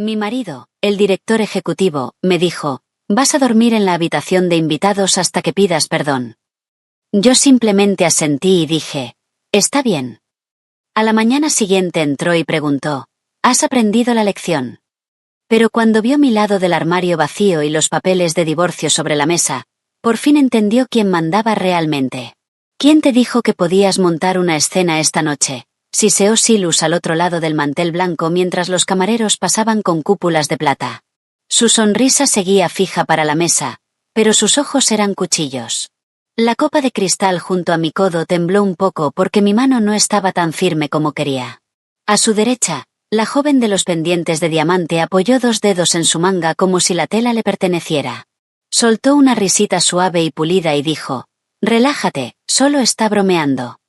Mi marido, el director ejecutivo, me dijo, vas a dormir en la habitación de invitados hasta que pidas perdón. Yo simplemente asentí y dije, está bien. A la mañana siguiente entró y preguntó, ¿has aprendido la lección? Pero cuando vio mi lado del armario vacío y los papeles de divorcio sobre la mesa, por fin entendió quién mandaba realmente. ¿Quién te dijo que podías montar una escena esta noche? Siseó Silus al otro lado del mantel blanco mientras los camareros pasaban con cúpulas de plata. Su sonrisa seguía fija para la mesa, pero sus ojos eran cuchillos. La copa de cristal junto a mi codo tembló un poco porque mi mano no estaba tan firme como quería. A su derecha, la joven de los pendientes de diamante apoyó dos dedos en su manga como si la tela le perteneciera. Soltó una risita suave y pulida y dijo, relájate, solo está bromeando.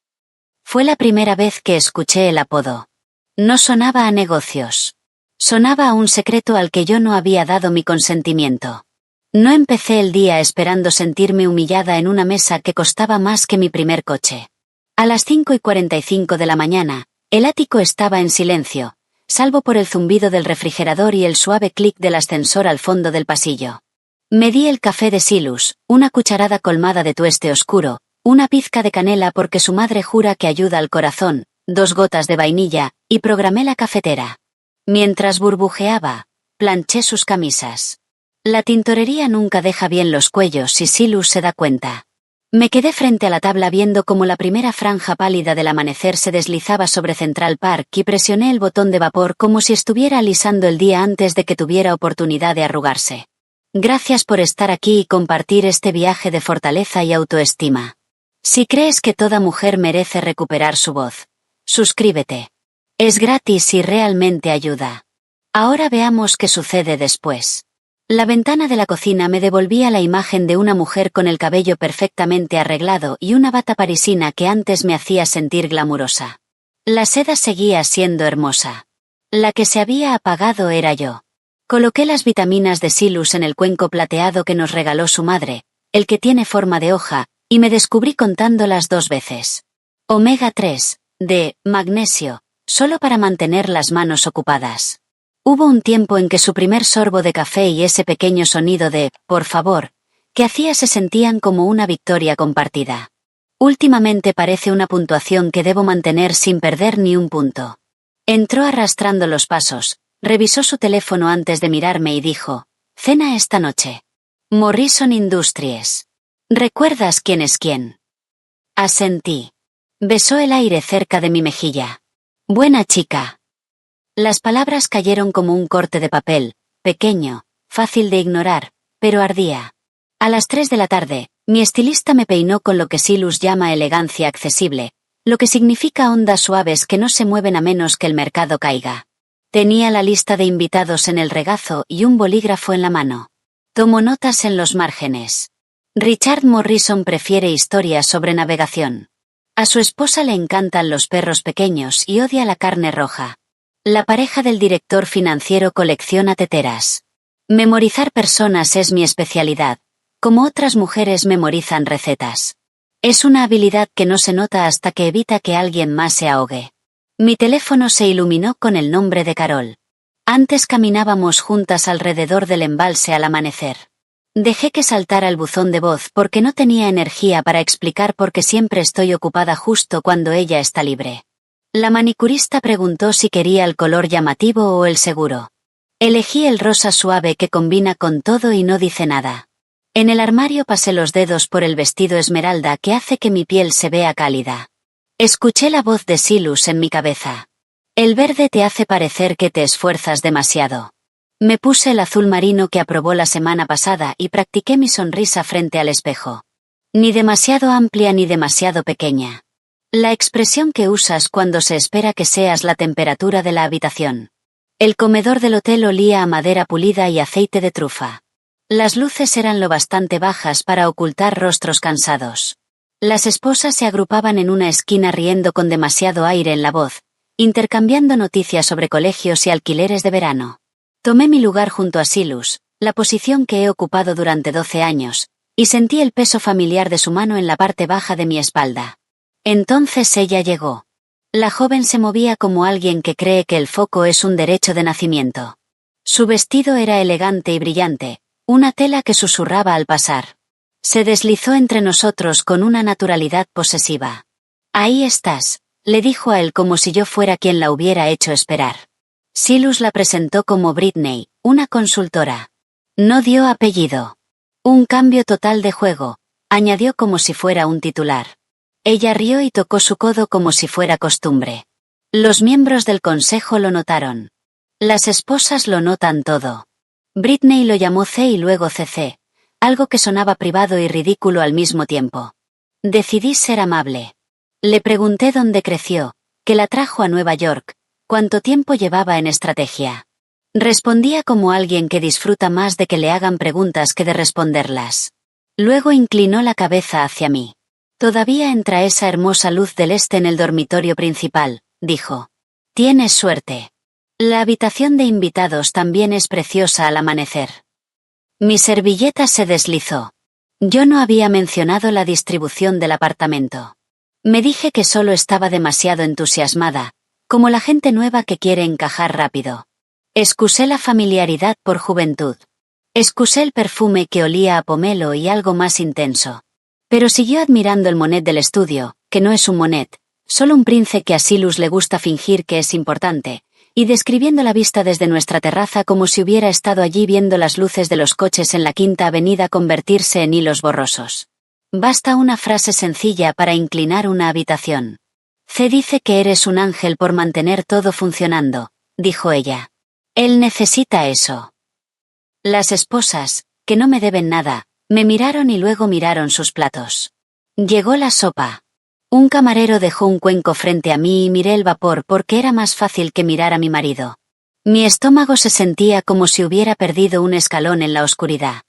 Fue la primera vez que escuché el apodo. No sonaba a negocios. Sonaba a un secreto al que yo no había dado mi consentimiento. No empecé el día esperando sentirme humillada en una mesa que costaba más que mi primer coche. A las 5:45 de la mañana, el ático estaba en silencio, salvo por el zumbido del refrigerador y el suave clic del ascensor al fondo del pasillo. Me di el café de Silus, una cucharada colmada de tueste oscuro, una pizca de canela porque su madre jura que ayuda al corazón, 2 gotas de vainilla, y programé la cafetera. Mientras burbujeaba, planché sus camisas. La tintorería nunca deja bien los cuellos si Silus se da cuenta. Me quedé frente a la tabla viendo cómo la primera franja pálida del amanecer se deslizaba sobre Central Park y presioné el botón de vapor como si estuviera alisando el día antes de que tuviera oportunidad de arrugarse. Gracias por estar aquí y compartir este viaje de fortaleza y autoestima. Si crees que toda mujer merece recuperar su voz, suscríbete. Es gratis y realmente ayuda. Ahora veamos qué sucede después. La ventana de la cocina me devolvía la imagen de una mujer con el cabello perfectamente arreglado y una bata parisina que antes me hacía sentir glamurosa. La seda seguía siendo hermosa. La que se había apagado era yo. Coloqué las vitaminas de Silus en el cuenco plateado que nos regaló su madre, el que tiene forma de hoja, y me descubrí contándolas 2 veces. Omega 3, de magnesio, solo para mantener las manos ocupadas. Hubo un tiempo en que su primer sorbo de café y ese pequeño sonido de, por favor, que hacía se sentían como una victoria compartida. Últimamente parece una puntuación que debo mantener sin perder ni un punto. Entró arrastrando los pasos, revisó su teléfono antes de mirarme y dijo, cena esta noche. Morrison Industries. ¿Recuerdas quién es quién? Asentí. Besó el aire cerca de mi mejilla. Buena chica. Las palabras cayeron como un corte de papel, pequeño, fácil de ignorar, pero ardía. A las 3 de la tarde, mi estilista me peinó con lo que Silus llama elegancia accesible, lo que significa ondas suaves que no se mueven a menos que el mercado caiga. Tenía la lista de invitados en el regazo y un bolígrafo en la mano. Tomo notas en los márgenes. Richard Morrison prefiere historias sobre navegación. A su esposa le encantan los perros pequeños y odia la carne roja. La pareja del director financiero colecciona teteras. Memorizar personas es mi especialidad, como otras mujeres memorizan recetas. Es una habilidad que no se nota hasta que evita que alguien más se ahogue. Mi teléfono se iluminó con el nombre de Carol. Antes caminábamos juntas alrededor del embalse al amanecer. Dejé que saltara el buzón de voz porque no tenía energía para explicar por qué siempre estoy ocupada justo cuando ella está libre. La manicurista preguntó si quería el color llamativo o el seguro. Elegí el rosa suave que combina con todo y no dice nada. En el armario pasé los dedos por el vestido esmeralda que hace que mi piel se vea cálida. Escuché la voz de Silus en mi cabeza. El verde te hace parecer que te esfuerzas demasiado. Me puse el azul marino que aprobó la semana pasada y practiqué mi sonrisa frente al espejo. Ni demasiado amplia ni demasiado pequeña. La expresión que usas cuando se espera que seas la temperatura de la habitación. El comedor del hotel olía a madera pulida y aceite de trufa. Las luces eran lo bastante bajas para ocultar rostros cansados. Las esposas se agrupaban en una esquina riendo con demasiado aire en la voz, intercambiando noticias sobre colegios y alquileres de verano. Tomé mi lugar junto a Silus, la posición que he ocupado durante 12 años, y sentí el peso familiar de su mano en la parte baja de mi espalda. Entonces ella llegó. La joven se movía como alguien que cree que el foco es un derecho de nacimiento. Su vestido era elegante y brillante, una tela que susurraba al pasar. Se deslizó entre nosotros con una naturalidad posesiva. «Ahí estás», le dijo a él como si yo fuera quien la hubiera hecho esperar. Silas la presentó como Britney, una consultora. No dio apellido. «Un cambio total de juego», añadió como si fuera un titular. Ella rió y tocó su codo como si fuera costumbre. Los miembros del consejo lo notaron. Las esposas lo notan todo. Britney lo llamó C y luego CC, algo que sonaba privado y ridículo al mismo tiempo. Decidí ser amable. Le pregunté dónde creció, qué la trajo a Nueva York, cuánto tiempo llevaba en estrategia. Respondía como alguien que disfruta más de que le hagan preguntas que de responderlas. Luego inclinó la cabeza hacia mí. «Todavía entra esa hermosa luz del este en el dormitorio principal», dijo. «Tienes suerte. La habitación de invitados también es preciosa al amanecer». Mi servilleta se deslizó. Yo no había mencionado la distribución del apartamento. Me dije que solo estaba demasiado entusiasmada, como la gente nueva que quiere encajar rápido. Excusé la familiaridad por juventud. Excusé el perfume que olía a pomelo y algo más intenso. Pero siguió admirando el monet del estudio, que no es un monet, solo un prince que a Silas le gusta fingir que es importante, y describiendo la vista desde nuestra terraza como si hubiera estado allí viendo las luces de los coches en la Quinta Avenida convertirse en hilos borrosos. Basta una frase sencilla para inclinar una habitación. C dice que eres un ángel por mantener todo funcionando, dijo ella. Él necesita eso. Las esposas, que no me deben nada, me miraron y luego miraron sus platos. Llegó la sopa. Un camarero dejó un cuenco frente a mí y miré el vapor porque era más fácil que mirar a mi marido. Mi estómago se sentía como si hubiera perdido un escalón en la oscuridad.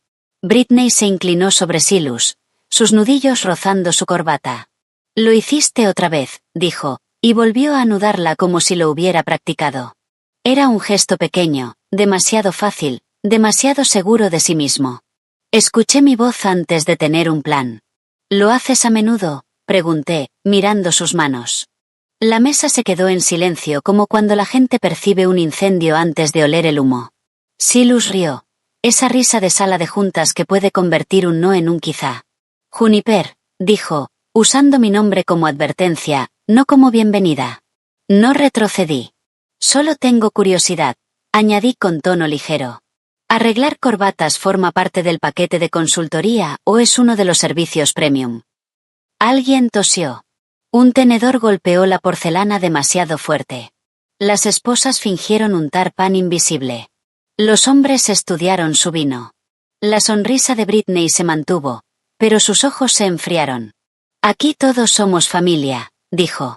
Britney se inclinó sobre Silas, sus nudillos rozando su corbata. «Lo hiciste otra vez», dijo, y volvió a anudarla como si lo hubiera practicado. Era un gesto pequeño, demasiado fácil, demasiado seguro de sí mismo. Escuché mi voz antes de tener un plan. «¿Lo haces a menudo?», pregunté, mirando sus manos. La mesa se quedó en silencio como cuando la gente percibe un incendio antes de oler el humo. Silas rió. Esa risa de sala de juntas que puede convertir un no en un quizá. «Juniper», dijo, usando mi nombre como advertencia, no como bienvenida. No retrocedí. «Solo tengo curiosidad», añadí con tono ligero. ¿Arreglar corbatas forma parte del paquete de consultoría o es uno de los servicios premium? Alguien tosió. Un tenedor golpeó la porcelana demasiado fuerte. Las esposas fingieron untar pan invisible. Los hombres estudiaron su vino. La sonrisa de Britney se mantuvo, pero sus ojos se enfriaron. «Aquí todos somos familia», dijo.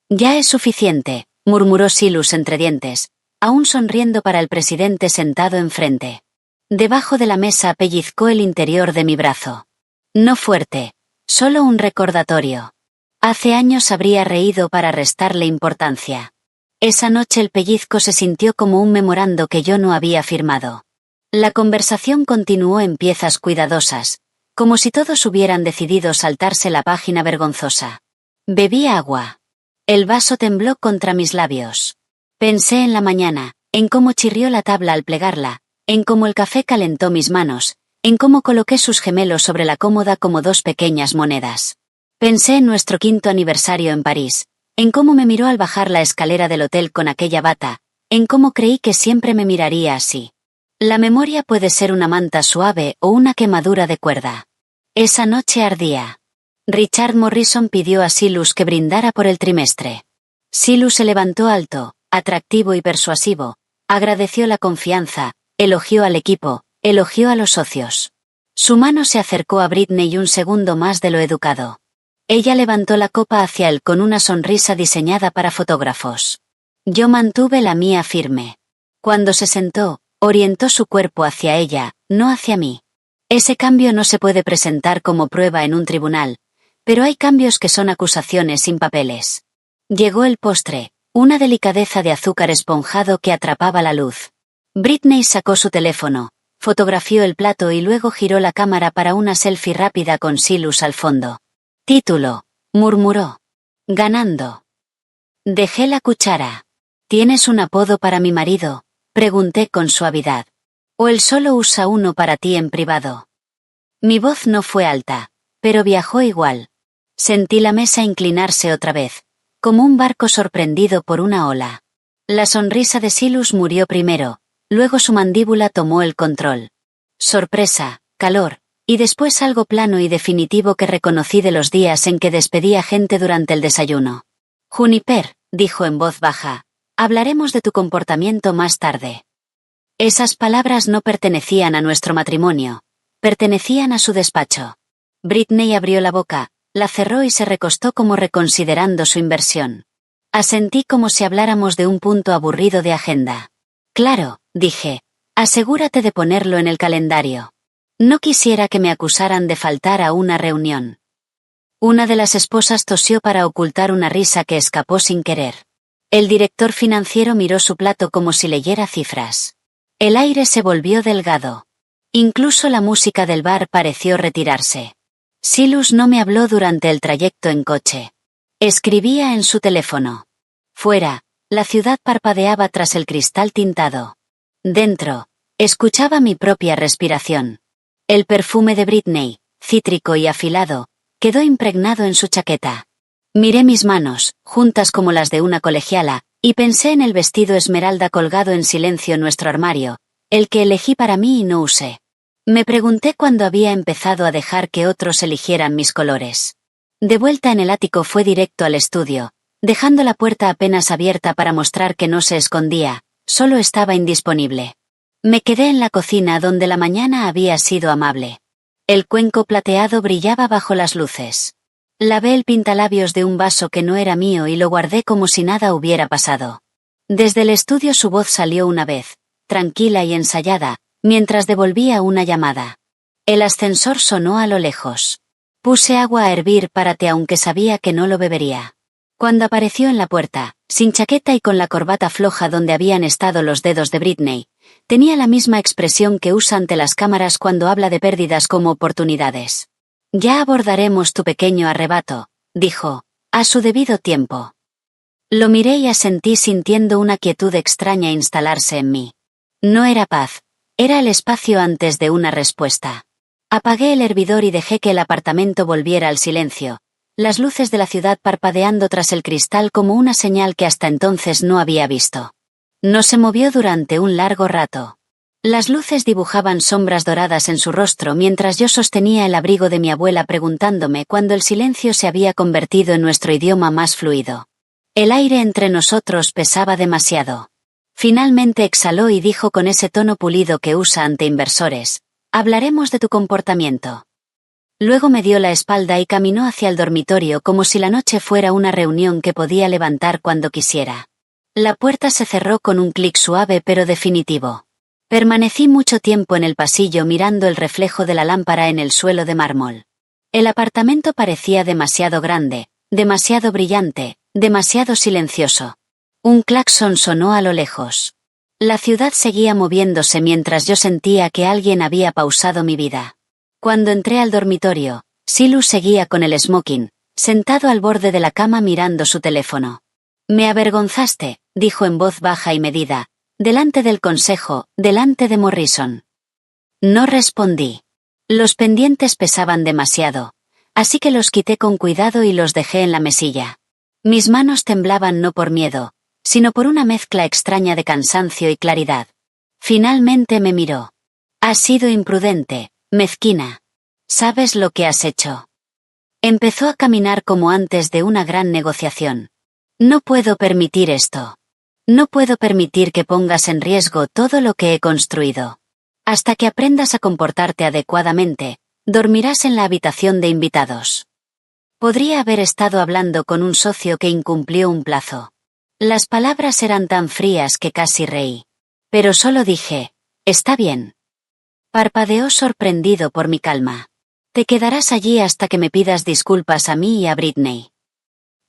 «Ya es suficiente», murmuró Silas entre dientes, aún sonriendo para el presidente sentado enfrente. Debajo de la mesa pellizcó el interior de mi brazo. No fuerte, solo un recordatorio. Hace años habría reído para restarle importancia. Esa noche el pellizco se sintió como un memorando que yo no había firmado. La conversación continuó en piezas cuidadosas, como si todos hubieran decidido saltarse la página vergonzosa. Bebí agua. El vaso tembló contra mis labios. Pensé en la mañana, en cómo chirrió la tabla al plegarla, en cómo el café calentó mis manos, en cómo coloqué sus gemelos sobre la cómoda como dos pequeñas monedas. Pensé en nuestro 5º aniversario en París, en cómo me miró al bajar la escalera del hotel con aquella bata, en cómo creí que siempre me miraría así. La memoria puede ser una manta suave o una quemadura de cuerda. Esa noche ardía. Richard Morrison pidió a Silas que brindara por el trimestre. Silas se levantó alto, atractivo y persuasivo, agradeció la confianza, elogió al equipo, elogió a los socios. Su mano se acercó a Britney un segundo más de lo educado. Ella levantó la copa hacia él con una sonrisa diseñada para fotógrafos. Yo mantuve la mía firme. Cuando se sentó, orientó su cuerpo hacia ella, no hacia mí. Ese cambio no se puede presentar como prueba en un tribunal, pero hay cambios que son acusaciones sin papeles. Llegó el postre, una delicadeza de azúcar esponjado que atrapaba la luz. Britney sacó su teléfono, fotografió el plato y luego giró la cámara para una selfie rápida con Silas al fondo. «Título», murmuró. «Ganando». Dejé la cuchara. «¿Tienes un apodo para mi marido?», Pregunté con suavidad. ¿O él solo usa uno para ti en privado? Mi voz no fue alta, pero viajó igual. Sentí la mesa inclinarse otra vez, como un barco sorprendido por una ola. La sonrisa de Silas murió primero, luego su mandíbula tomó el control. Sorpresa, calor, y después algo plano y definitivo que reconocí de los días en que despedía gente durante el desayuno. Juniper, dijo en voz baja, hablaremos de tu comportamiento más tarde. Esas palabras no pertenecían a nuestro matrimonio, pertenecían a su despacho. Britney abrió la boca, la cerró y se recostó como reconsiderando su inversión. Asentí como si habláramos de un punto aburrido de agenda. Claro, dije, asegúrate de ponerlo en el calendario. No quisiera que me acusaran de faltar a una reunión. Una de las esposas tosió para ocultar una risa que escapó sin querer. El director financiero miró su plato como si leyera cifras. El aire se volvió delgado. Incluso la música del bar pareció retirarse. Silas no me habló durante el trayecto en coche. Escribía en su teléfono. Fuera, la ciudad parpadeaba tras el cristal tintado. Dentro, escuchaba mi propia respiración. El perfume de Britney, cítrico y afilado, quedó impregnado en su chaqueta. Miré mis manos, juntas como las de una colegiala, y pensé en el vestido esmeralda colgado en silencio en nuestro armario, el que elegí para mí y no usé. Me pregunté cuándo había empezado a dejar que otros eligieran mis colores. De vuelta en el ático fue directo al estudio, dejando la puerta apenas abierta para mostrar que no se escondía, solo estaba indisponible. Me quedé en la cocina donde la mañana había sido amable. El cuenco plateado brillaba bajo las luces. Lavé el pintalabios de un vaso que no era mío y lo guardé como si nada hubiera pasado. Desde el estudio su voz salió una vez, tranquila y ensayada, mientras devolvía una llamada. El ascensor sonó a lo lejos. Puse agua a hervir para té aunque sabía que no lo bebería. Cuando apareció en la puerta, sin chaqueta y con la corbata floja donde habían estado los dedos de Britney, tenía la misma expresión que usa ante las cámaras cuando habla de pérdidas como oportunidades. Ya abordaremos tu pequeño arrebato, dijo, a su debido tiempo. Lo miré y asentí sintiendo una quietud extraña instalarse en mí. No era paz, era el espacio antes de una respuesta. Apagué el hervidor y dejé que el apartamento volviera al silencio, las luces de la ciudad parpadeando tras el cristal como una señal que hasta entonces no había visto. No se movió durante un largo rato. Las luces dibujaban sombras doradas en su rostro mientras yo sostenía el abrigo de mi abuela preguntándome cuándo el silencio se había convertido en nuestro idioma más fluido. El aire entre nosotros pesaba demasiado. Finalmente exhaló y dijo con ese tono pulido que usa ante inversores, hablaremos de tu comportamiento. Luego me dio la espalda y caminó hacia el dormitorio como si la noche fuera una reunión que podía levantar cuando quisiera. La puerta se cerró con un clic suave pero definitivo. Permanecí mucho tiempo en el pasillo mirando el reflejo de la lámpara en el suelo de mármol. El apartamento parecía demasiado grande, demasiado brillante, demasiado silencioso. Un claxon sonó a lo lejos. La ciudad seguía moviéndose mientras yo sentía que alguien había pausado mi vida. Cuando entré al dormitorio, Silas seguía con el smoking, sentado al borde de la cama mirando su teléfono. Me avergonzaste, dijo en voz baja y medida. Delante del consejo, delante de Morrison. No respondí. Los pendientes pesaban demasiado, así que los quité con cuidado y los dejé en la mesilla. Mis manos temblaban no por miedo, sino por una mezcla extraña de cansancio y claridad. Finalmente me miró. Has sido imprudente, mezquina. ¿Sabes lo que has hecho? Empezó a caminar como antes de una gran negociación. No puedo permitir esto. No puedo permitir que pongas en riesgo todo lo que he construido. Hasta que aprendas a comportarte adecuadamente, dormirás en la habitación de invitados. Podría haber estado hablando con un socio que incumplió un plazo. Las palabras eran tan frías que casi reí. Pero solo dije, está bien. Parpadeó sorprendido por mi calma. Te quedarás allí hasta que me pidas disculpas a mí y a Britney.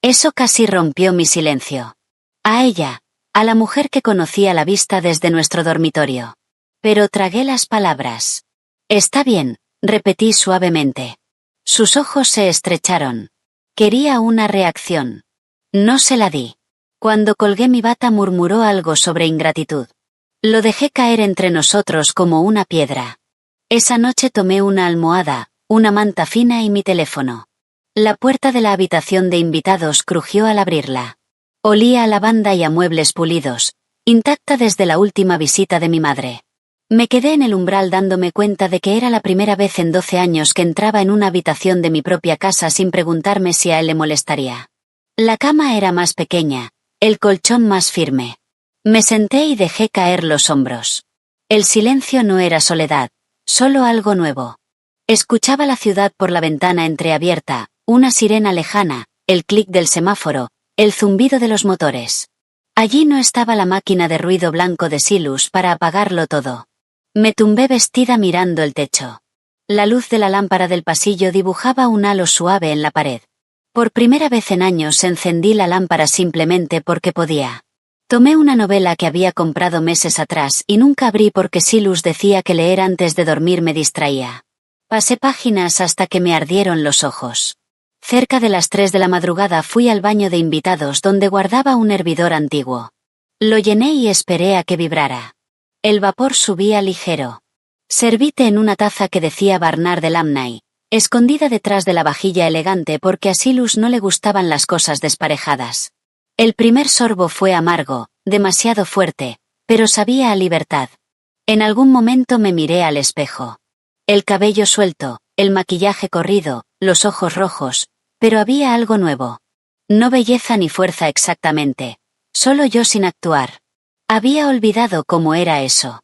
Eso casi rompió mi silencio. A ella. A la mujer que conocí a la vista desde nuestro dormitorio. Pero tragué las palabras. Está bien, repetí suavemente. Sus ojos se estrecharon. Quería una reacción. No se la di. Cuando colgué mi bata murmuró algo sobre ingratitud. Lo dejé caer entre nosotros como una piedra. Esa noche tomé una almohada, una manta fina y mi teléfono. La puerta de la habitación de invitados crujió al abrirla. Olía a lavanda y a muebles pulidos, intacta desde la última visita de mi madre. Me quedé en el umbral dándome cuenta de que era la primera vez en 12 años que entraba en una habitación de mi propia casa sin preguntarme si a él le molestaría. La cama era más pequeña, el colchón más firme. Me senté y dejé caer los hombros. El silencio no era soledad, solo algo nuevo. Escuchaba la ciudad por la ventana entreabierta, una sirena lejana, el clic del semáforo, el zumbido de los motores. Allí no estaba la máquina de ruido blanco de Silus para apagarlo todo. Me tumbé vestida mirando el techo. La luz de la lámpara del pasillo dibujaba un halo suave en la pared. Por primera vez en años encendí la lámpara simplemente porque podía. Tomé una novela que había comprado meses atrás y nunca abrí porque Silus decía que leer antes de dormir me distraía. Pasé páginas hasta que me ardieron los ojos. Cerca de las 3 de la madrugada fui al baño de invitados donde guardaba un hervidor antiguo. Lo llené y esperé a que vibrara. El vapor subía ligero. Serví té en una taza que decía Barnard de Lamnay, escondida detrás de la vajilla elegante porque a Silus no le gustaban las cosas desparejadas. El primer sorbo fue amargo, demasiado fuerte, pero sabía a libertad. En algún momento me miré al espejo. El cabello suelto, el maquillaje corrido, los ojos rojos, pero había algo nuevo. No belleza ni fuerza exactamente, solo yo sin actuar. Había olvidado cómo era eso.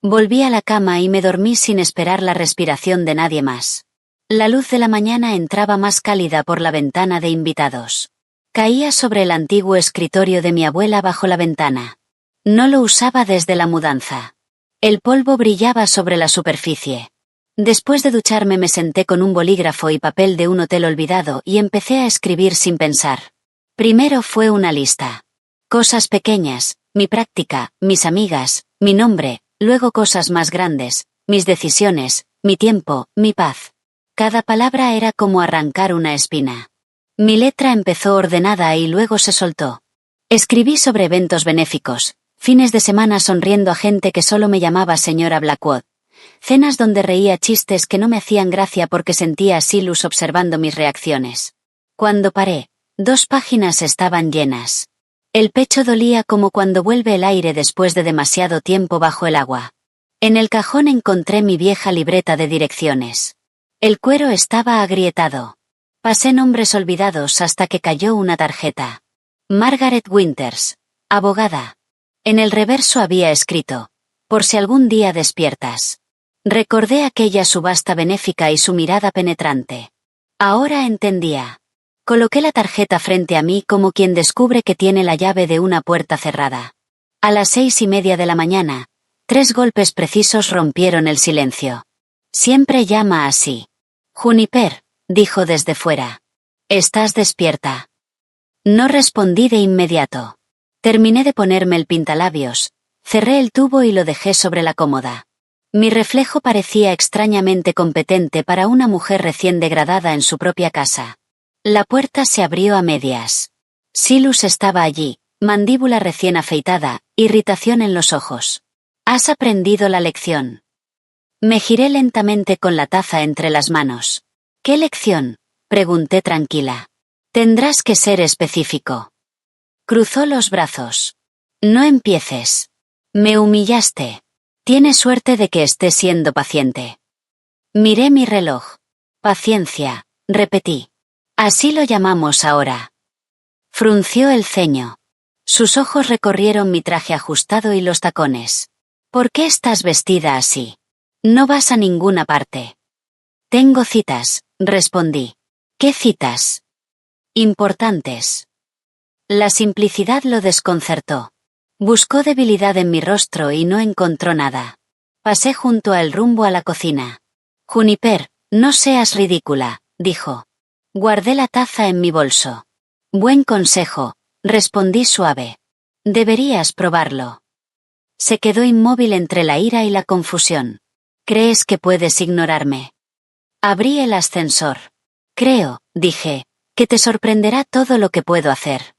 Volví a la cama y me dormí sin esperar la respiración de nadie más. La luz de la mañana entraba más cálida por la ventana de invitados. Caía sobre el antiguo escritorio de mi abuela bajo la ventana. No lo usaba desde la mudanza. El polvo brillaba sobre la superficie. Después de ducharme me senté con un bolígrafo y papel de un hotel olvidado y empecé a escribir sin pensar. Primero fue una lista. Cosas pequeñas, mi práctica, mis amigas, mi nombre, luego cosas más grandes, mis decisiones, mi tiempo, mi paz. Cada palabra era como arrancar una espina. Mi letra empezó ordenada y luego se soltó. Escribí sobre eventos benéficos, fines de semana sonriendo a gente que solo me llamaba señora Blackwood, cenas donde reía chistes que no me hacían gracia porque sentía a Silus observando mis reacciones. Cuando paré, 2 páginas estaban llenas. El pecho dolía como cuando vuelve el aire después de demasiado tiempo bajo el agua. En el cajón encontré mi vieja libreta de direcciones. El cuero estaba agrietado. Pasé nombres olvidados hasta que cayó una tarjeta. Margaret Winters, abogada. En el reverso había escrito, por si algún día despiertas. Recordé aquella subasta benéfica y su mirada penetrante. Ahora entendía. Coloqué la tarjeta frente a mí como quien descubre que tiene la llave de una puerta cerrada. A las 6:30 de la mañana, 3 golpes precisos rompieron el silencio. Siempre llama así. Juniper, dijo desde fuera. ¿Estás despierta? No respondí de inmediato. Terminé de ponerme el pintalabios, cerré el tubo y lo dejé sobre la cómoda. Mi reflejo parecía extrañamente competente para una mujer recién degradada en su propia casa. La puerta se abrió a medias. Silus estaba allí, mandíbula recién afeitada, irritación en los ojos. ¿Has aprendido la lección? Me giré lentamente con la taza entre las manos. ¿Qué lección?, pregunté tranquila. Tendrás que ser específico. Cruzó los brazos. No empieces. Me humillaste. Tienes suerte de que esté siendo paciente. Miré mi reloj. Paciencia, repetí. Así lo llamamos ahora. Frunció el ceño. Sus ojos recorrieron mi traje ajustado y los tacones. ¿Por qué estás vestida así? No vas a ninguna parte. Tengo citas, respondí. ¿Qué citas? Importantes. La simplicidad lo desconcertó. Buscó debilidad en mi rostro y no encontró nada. Pasé junto a él rumbo a la cocina. Juniper, no seas ridícula, dijo. Guardé la taza en mi bolso. Buen consejo, respondí suave. Deberías probarlo. Se quedó inmóvil entre la ira y la confusión. ¿Crees que puedes ignorarme? Abrí el ascensor. Creo, dije, que te sorprenderá todo lo que puedo hacer.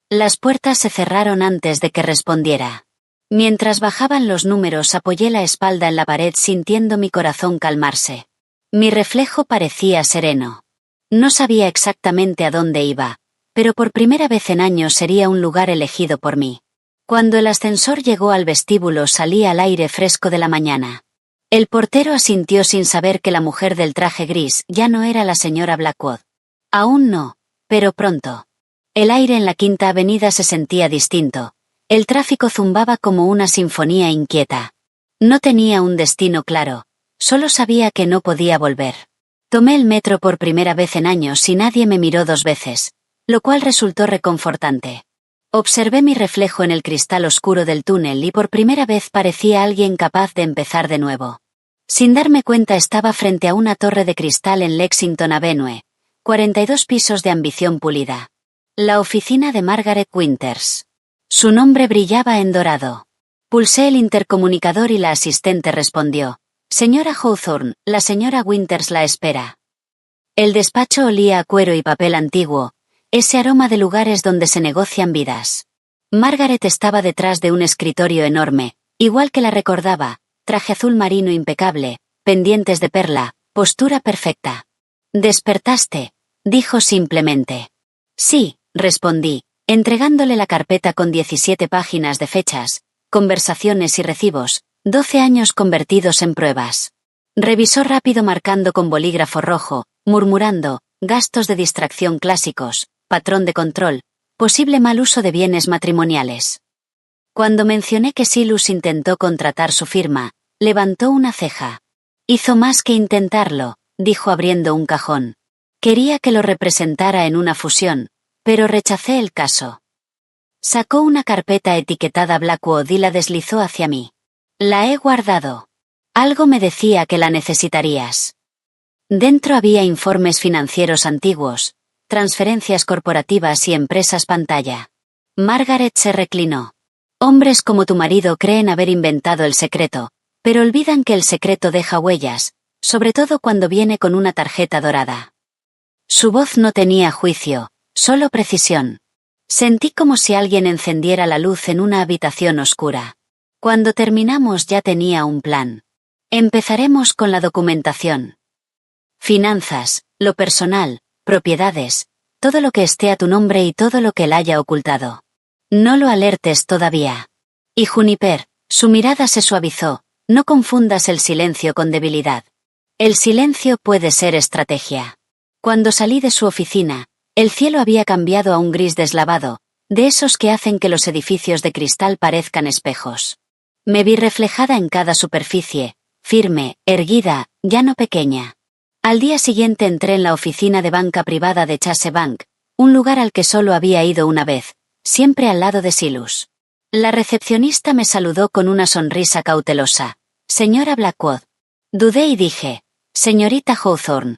Las puertas se cerraron antes de que respondiera. Mientras bajaban los números apoyé la espalda en la pared sintiendo mi corazón calmarse. Mi reflejo parecía sereno. No sabía exactamente a dónde iba, pero por primera vez en años sería un lugar elegido por mí. Cuando el ascensor llegó al vestíbulo salí al aire fresco de la mañana. El portero asintió sin saber que la mujer del traje gris ya no era la señora Blackwood. Aún no, pero pronto. El aire en la Quinta Avenida se sentía distinto. El tráfico zumbaba como una sinfonía inquieta. No tenía un destino claro, solo sabía que no podía volver. Tomé el metro por primera vez en años y nadie me miró 2 veces, lo cual resultó reconfortante. Observé mi reflejo en el cristal oscuro del túnel y por primera vez parecía alguien capaz de empezar de nuevo. Sin darme cuenta estaba frente a una torre de cristal en Lexington Avenue, 42 pisos de ambición pulida. La oficina de Margaret Winters. Su nombre brillaba en dorado. Pulsé el intercomunicador y la asistente respondió: «Señora Hawthorne, la señora Winters la espera». El despacho olía a cuero y papel antiguo, ese aroma de lugares donde se negocian vidas. Margaret estaba detrás de un escritorio enorme, igual que la recordaba, traje azul marino impecable, pendientes de perla, postura perfecta. «¿Despertaste?», dijo simplemente. «Sí», respondí, entregándole la carpeta con 17 páginas de fechas, conversaciones y recibos, 12 años convertidos en pruebas. Revisó rápido marcando con bolígrafo rojo, murmurando: «Gastos de distracción clásicos, patrón de control, posible mal uso de bienes matrimoniales». Cuando mencioné que Silus intentó contratar su firma, levantó una ceja. «Hizo más que intentarlo», dijo abriendo un cajón. «Quería que lo representara en una fusión, pero rechacé el caso». Sacó una carpeta etiquetada Blackwood y la deslizó hacia mí. «La he guardado. Algo me decía que la necesitarías». Dentro había informes financieros antiguos, transferencias corporativas y empresas pantalla. Margaret se reclinó. «Hombres como tu marido creen haber inventado el secreto, pero olvidan que el secreto deja huellas, sobre todo cuando viene con una tarjeta dorada». Su voz no tenía juicio, solo precisión. Sentí como si alguien encendiera la luz en una habitación oscura. Cuando terminamos ya tenía un plan. «Empezaremos con la documentación. Finanzas, lo personal, propiedades, todo lo que esté a tu nombre y todo lo que él haya ocultado. No lo alertes todavía». Y Juniper, su mirada se suavizó: «No confundas el silencio con debilidad. El silencio puede ser estrategia». Cuando salí de su oficina, el cielo había cambiado a un gris deslavado, de esos que hacen que los edificios de cristal parezcan espejos. Me vi reflejada en cada superficie, firme, erguida, ya no pequeña. Al día siguiente entré en la oficina de banca privada de Chase Bank, un lugar al que solo había ido una vez, siempre al lado de Silus. La recepcionista me saludó con una sonrisa cautelosa. «Señora Blackwood». Dudé y dije: «Señorita Hawthorne».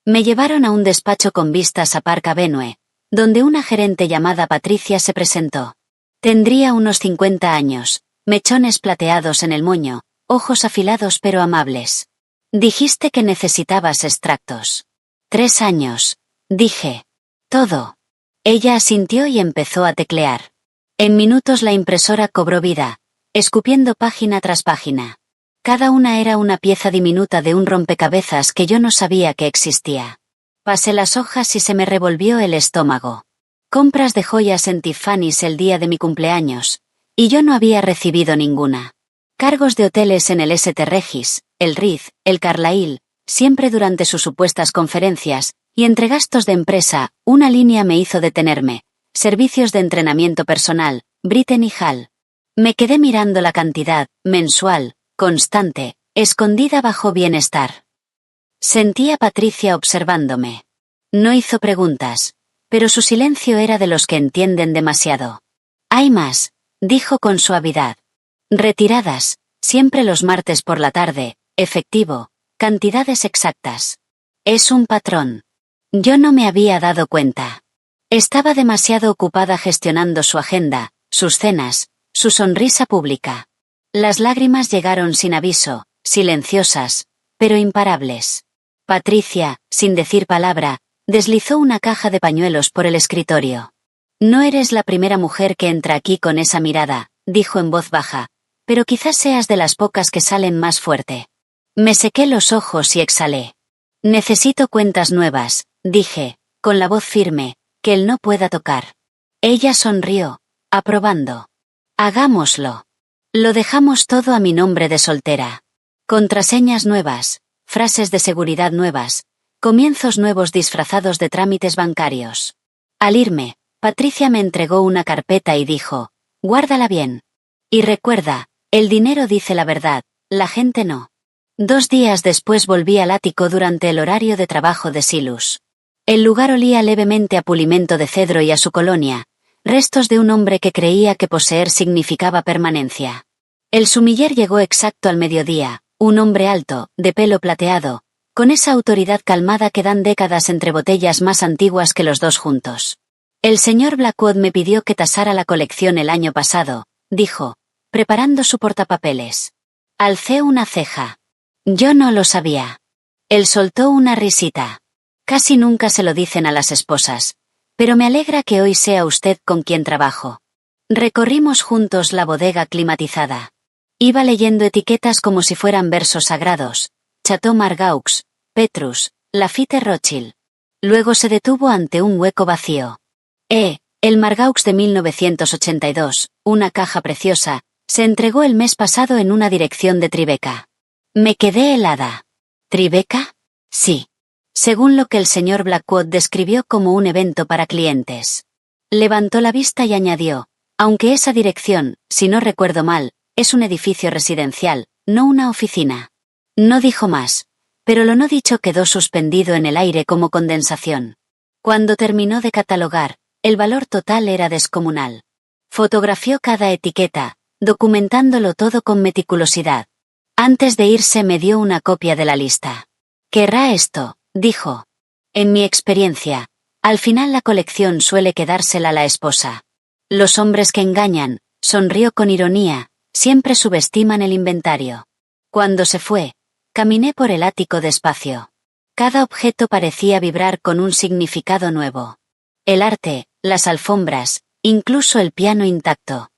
Me llevaron a un despacho con vistas a Park Avenue, donde una gerente llamada Patricia se presentó. Tendría unos 50 años, mechones plateados en el moño, ojos afilados pero amables. «Dijiste que necesitabas extractos». 3 años, dije. «Todo». Ella asintió y empezó a teclear. En minutos la impresora cobró vida, escupiendo página tras página. Cada una era una pieza diminuta de un rompecabezas que yo no sabía que existía. Pasé las hojas y se me revolvió el estómago. Compras de joyas en Tiffany's el día de mi cumpleaños, y yo no había recibido ninguna. Cargos de hoteles en el St. Regis, el Ritz, el Carlyle, siempre durante sus supuestas conferencias, y entre gastos de empresa, una línea me hizo detenerme: servicios de entrenamiento personal, Brittany Hall. Me quedé mirando la cantidad, mensual, constante, escondida bajo bienestar. Sentí a Patricia observándome. No hizo preguntas, pero su silencio era de los que entienden demasiado. «Hay más», dijo con suavidad. «Retiradas, siempre los martes por la tarde, efectivo, cantidades exactas. Es un patrón». Yo no me había dado cuenta. Estaba demasiado ocupada gestionando su agenda, sus cenas, su sonrisa pública. Las lágrimas llegaron sin aviso, silenciosas, pero imparables. Patricia, sin decir palabra, deslizó una caja de pañuelos por el escritorio. «No eres la primera mujer que entra aquí con esa mirada», dijo en voz baja, pero quizás seas de las pocas que salen más fuerte. Me sequé los ojos y exhalé. Necesito cuentas nuevas, dije, con la voz firme, que él no pueda tocar. Ella sonrió, aprobando. Hagámoslo. Lo dejamos todo a mi nombre de soltera. Contraseñas nuevas, frases de seguridad nuevas, comienzos nuevos disfrazados de trámites bancarios. Al irme, Patricia me entregó una carpeta y dijo, guárdala bien. Y recuerda, el dinero dice la verdad, la gente no. 2 días después volví al ático durante el horario de trabajo de Silus. El lugar olía levemente a pulimento de cedro y a su colonia, restos de un hombre que creía que poseer significaba permanencia. El sumiller llegó exacto al mediodía, un hombre alto, de pelo plateado, con esa autoridad calmada que dan décadas entre botellas más antiguas que los dos juntos. El señor Blackwood me pidió que tasara la colección el año pasado, dijo, preparando su portapapeles. Alcé una ceja. Yo no lo sabía. Él soltó una risita. Casi nunca se lo dicen a las esposas, pero me alegra que hoy sea usted con quien trabajo. Recorrimos juntos la bodega climatizada. Iba leyendo etiquetas como si fueran versos sagrados. Chateau Margaux, Petrus, Lafite Rothschild. Luego se detuvo ante un hueco vacío. El Margaux de 1982, una caja preciosa, se entregó el mes pasado en una dirección de Tribeca. Me quedé helada. ¿Tribeca? Sí. Según lo que el señor Blackwood describió como un evento para clientes. Levantó la vista y añadió, aunque esa dirección, si no recuerdo mal, es un edificio residencial, no una oficina. No dijo más, pero lo no dicho quedó suspendido en el aire como condensación. Cuando terminó de catalogar, el valor total era descomunal. Fotografió cada etiqueta, documentándolo todo con meticulosidad. Antes de irse me dio una copia de la lista. «¿Querrá esto?», dijo. En mi experiencia, al final la colección suele quedársela la esposa. Los hombres que engañan, sonrió con ironía, siempre subestiman el inventario. Cuando se fue, caminé por el ático despacio. Cada objeto parecía vibrar con un significado nuevo. El arte, las alfombras, incluso el piano intacto.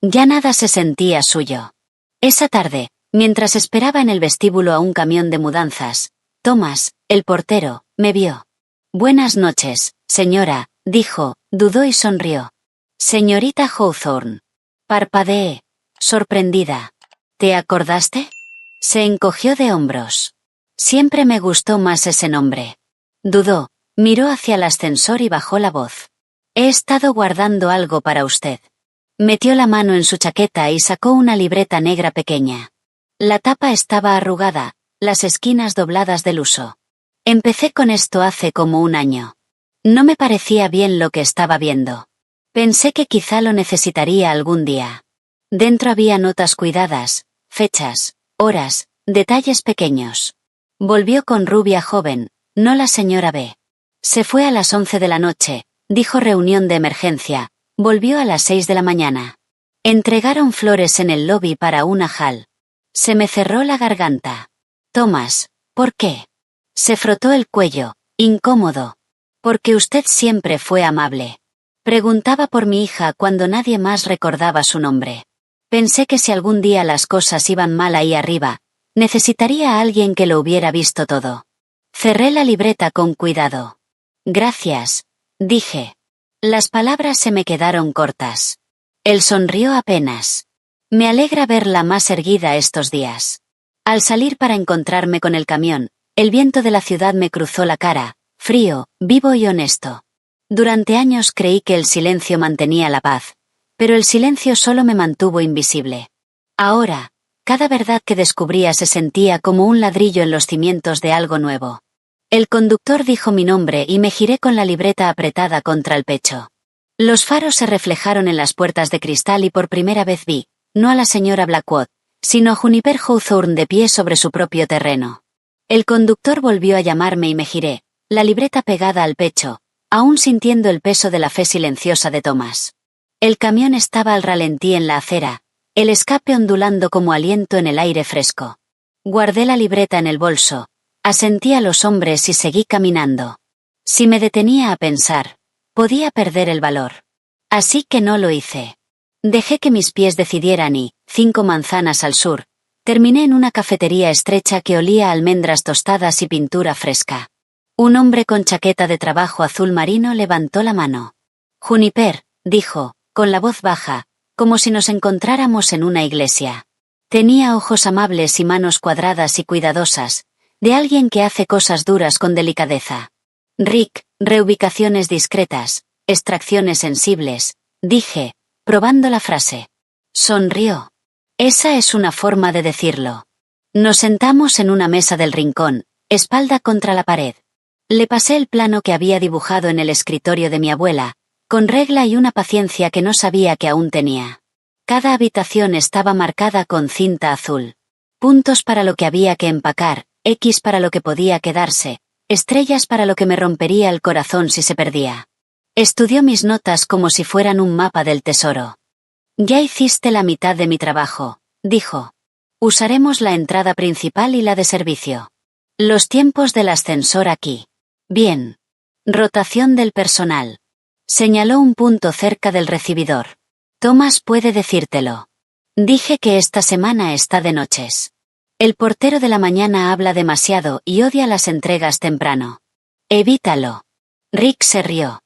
Ya nada se sentía suyo. Esa tarde, mientras esperaba en el vestíbulo a un camión de mudanzas, Thomas, el portero, me vio. «Buenas noches, señora», dijo, dudó y sonrió. «Señorita Hawthorne». Parpadeé, sorprendida. «¿Te acordaste?». Se encogió de hombros. Siempre me gustó más ese nombre. Dudó, miró hacia el ascensor y bajó la voz. «He estado guardando algo para usted». Metió la mano en su chaqueta y sacó una libreta negra pequeña. La tapa estaba arrugada, las esquinas dobladas del uso. Empecé con esto hace como 1 año. No me parecía bien lo que estaba viendo. Pensé que quizá lo necesitaría algún día. Dentro había notas cuidadas, fechas, horas, detalles pequeños. Volvió con rubia joven, no la señora B. Se fue a las 11 de la noche, dijo reunión de emergencia, volvió a las 6 de la mañana. Entregaron flores en el lobby para una hall. Se me cerró la garganta. «Thomas, ¿por qué?». Se frotó el cuello, incómodo. «Porque usted siempre fue amable». Preguntaba por mi hija cuando nadie más recordaba su nombre. Pensé que si algún día las cosas iban mal ahí arriba, necesitaría a alguien que lo hubiera visto todo. Cerré la libreta con cuidado. «Gracias», dije. Las palabras se me quedaron cortas. Él sonrió apenas. «Me alegra verla más erguida estos días». Al salir para encontrarme con el camión, el viento de la ciudad me cruzó la cara, frío, vivo y honesto. Durante años creí que el silencio mantenía la paz, pero el silencio solo me mantuvo invisible. Ahora, cada verdad que descubría se sentía como un ladrillo en los cimientos de algo nuevo. El conductor dijo mi nombre y me giré con la libreta apretada contra el pecho. Los faros se reflejaron en las puertas de cristal y por primera vez vi, no a la señora Blackwood, sino a Juniper Hawthorne de pie sobre su propio terreno. El conductor volvió a llamarme y me giré, la libreta pegada al pecho, aún sintiendo el peso de la fe silenciosa de Thomas. El camión estaba al ralentí en la acera, el escape ondulando como aliento en el aire fresco. Guardé la libreta en el bolso, asentí a los hombres y seguí caminando. Si me detenía a pensar, podía perder el valor. Así que no lo hice. Dejé que mis pies decidieran y, 5 manzanas al sur, terminé en una cafetería estrecha que olía a almendras tostadas y pintura fresca. Un hombre con chaqueta de trabajo azul marino levantó la mano. Juniper, dijo, con la voz baja, como si nos encontráramos en una iglesia. Tenía ojos amables y manos cuadradas y cuidadosas, de alguien que hace cosas duras con delicadeza. Rick, reubicaciones discretas, extracciones sensibles, dije, probando la frase. Sonrió. Esa es una forma de decirlo. Nos sentamos en una mesa del rincón, espalda contra la pared. Le pasé el plano que había dibujado en el escritorio de mi abuela, con regla y una paciencia que no sabía que aún tenía. Cada habitación estaba marcada con cinta azul. Puntos para lo que había que empacar, X para lo que podía quedarse, estrellas para lo que me rompería el corazón si se perdía. Estudió mis notas como si fueran un mapa del tesoro. Ya hiciste la mitad de mi trabajo, dijo. Usaremos la entrada principal y la de servicio. Los tiempos del ascensor aquí. Bien. Rotación del personal. Señaló un punto cerca del recibidor. Thomas puede decírtelo. Dije que esta semana está de noches. El portero de la mañana habla demasiado y odia las entregas temprano. Evítalo. Rick se rió.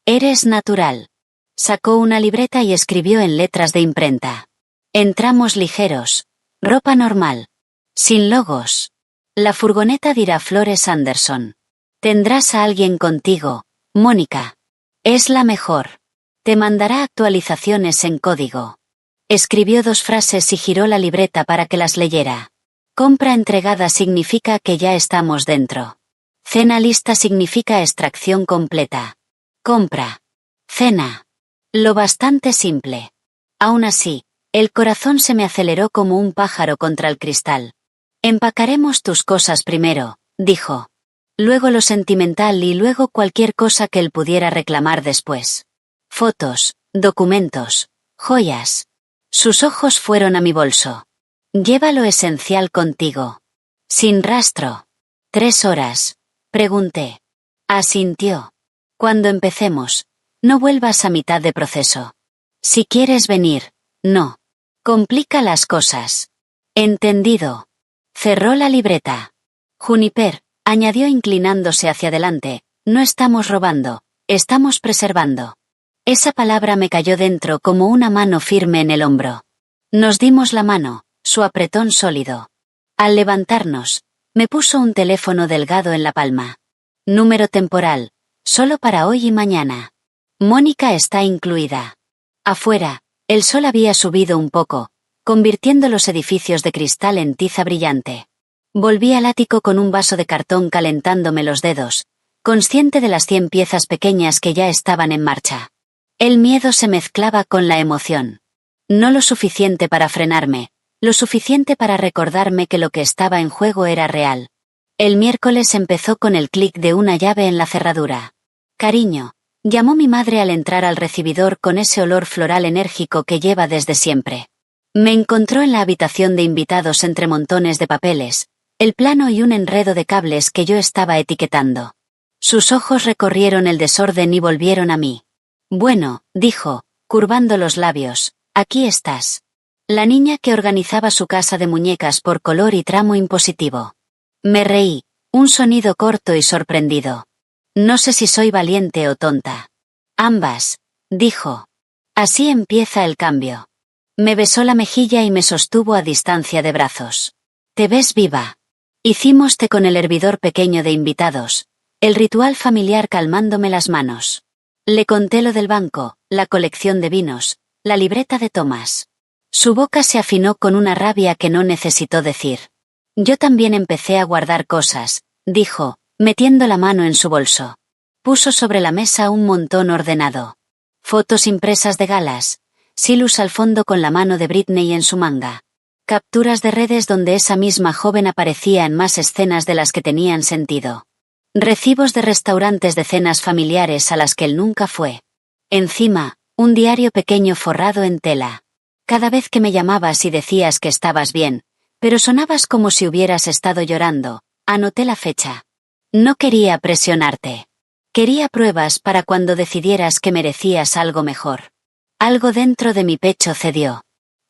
Eres natural. Sacó una libreta y escribió en letras de imprenta. Entramos ligeros. Ropa normal. Sin logos. La furgoneta dirá Flores Anderson. Tendrás a alguien contigo, Mónica. Es la mejor. Te mandará actualizaciones en código. Escribió 2 frases y giró la libreta para que las leyera. Compra entregada significa que ya estamos dentro. Cena lista significa extracción completa. Compra. Cena. Lo bastante simple. Aún así, el corazón se me aceleró como un pájaro contra el cristal. Empacaremos tus cosas primero, dijo. Luego lo sentimental y luego cualquier cosa que él pudiera reclamar después. Fotos, documentos, joyas. Sus ojos fueron a mi bolso. Lleva lo esencial contigo. Sin rastro. 3 horas. Pregunté. Asintió. Cuando empecemos, no vuelvas a mitad de proceso. Si quieres venir, no. Complica las cosas. Entendido. Cerró la libreta. Juniper, añadió inclinándose hacia adelante, no estamos robando, estamos preservando. Esa palabra me cayó dentro como una mano firme en el hombro. Nos dimos la mano, su apretón sólido. Al levantarnos, me puso un teléfono delgado en la palma. Número temporal, solo para hoy y mañana. Mónica está incluida. Afuera, el sol había subido un poco, convirtiendo los edificios de cristal en tiza brillante. Volví al ático con un vaso de cartón calentándome los dedos, consciente de las 100 piezas pequeñas que ya estaban en marcha. El miedo se mezclaba con la emoción. No lo suficiente para frenarme, lo suficiente para recordarme que lo que estaba en juego era real. El miércoles empezó con el clic de una llave en la cerradura. Cariño, llamó mi madre al entrar al recibidor con ese olor floral enérgico que lleva desde siempre. Me encontró en la habitación de invitados entre montones de papeles, el plano y un enredo de cables que yo estaba etiquetando. Sus ojos recorrieron el desorden y volvieron a mí. Bueno, dijo, curvando los labios, aquí estás. La niña que organizaba su casa de muñecas por color y tramo impositivo. Me reí, un sonido corto y sorprendido. No sé si soy valiente o tonta. Ambas, dijo. Así empieza el cambio. Me besó la mejilla y me sostuvo a distancia de brazos. Te ves viva. Hicimos té con el hervidor pequeño de invitados, el ritual familiar calmándome las manos. Le conté lo del banco, la colección de vinos, la libreta de Thomas. Su boca se afinó con una rabia que no necesitó decir. Yo también empecé a guardar cosas, dijo, metiendo la mano en su bolso. Puso sobre la mesa un montón ordenado. Fotos impresas de galas, Silus al fondo con la mano de Britney en su manga. Capturas de redes donde esa misma joven aparecía en más escenas de las que tenían sentido. Recibos de restaurantes de cenas familiares a las que él nunca fue. Encima, un diario pequeño forrado en tela. Cada vez que me llamabas y decías que estabas bien, pero sonabas como si hubieras estado llorando, anoté la fecha. No quería presionarte. Quería pruebas para cuando decidieras que merecías algo mejor. Algo dentro de mi pecho cedió.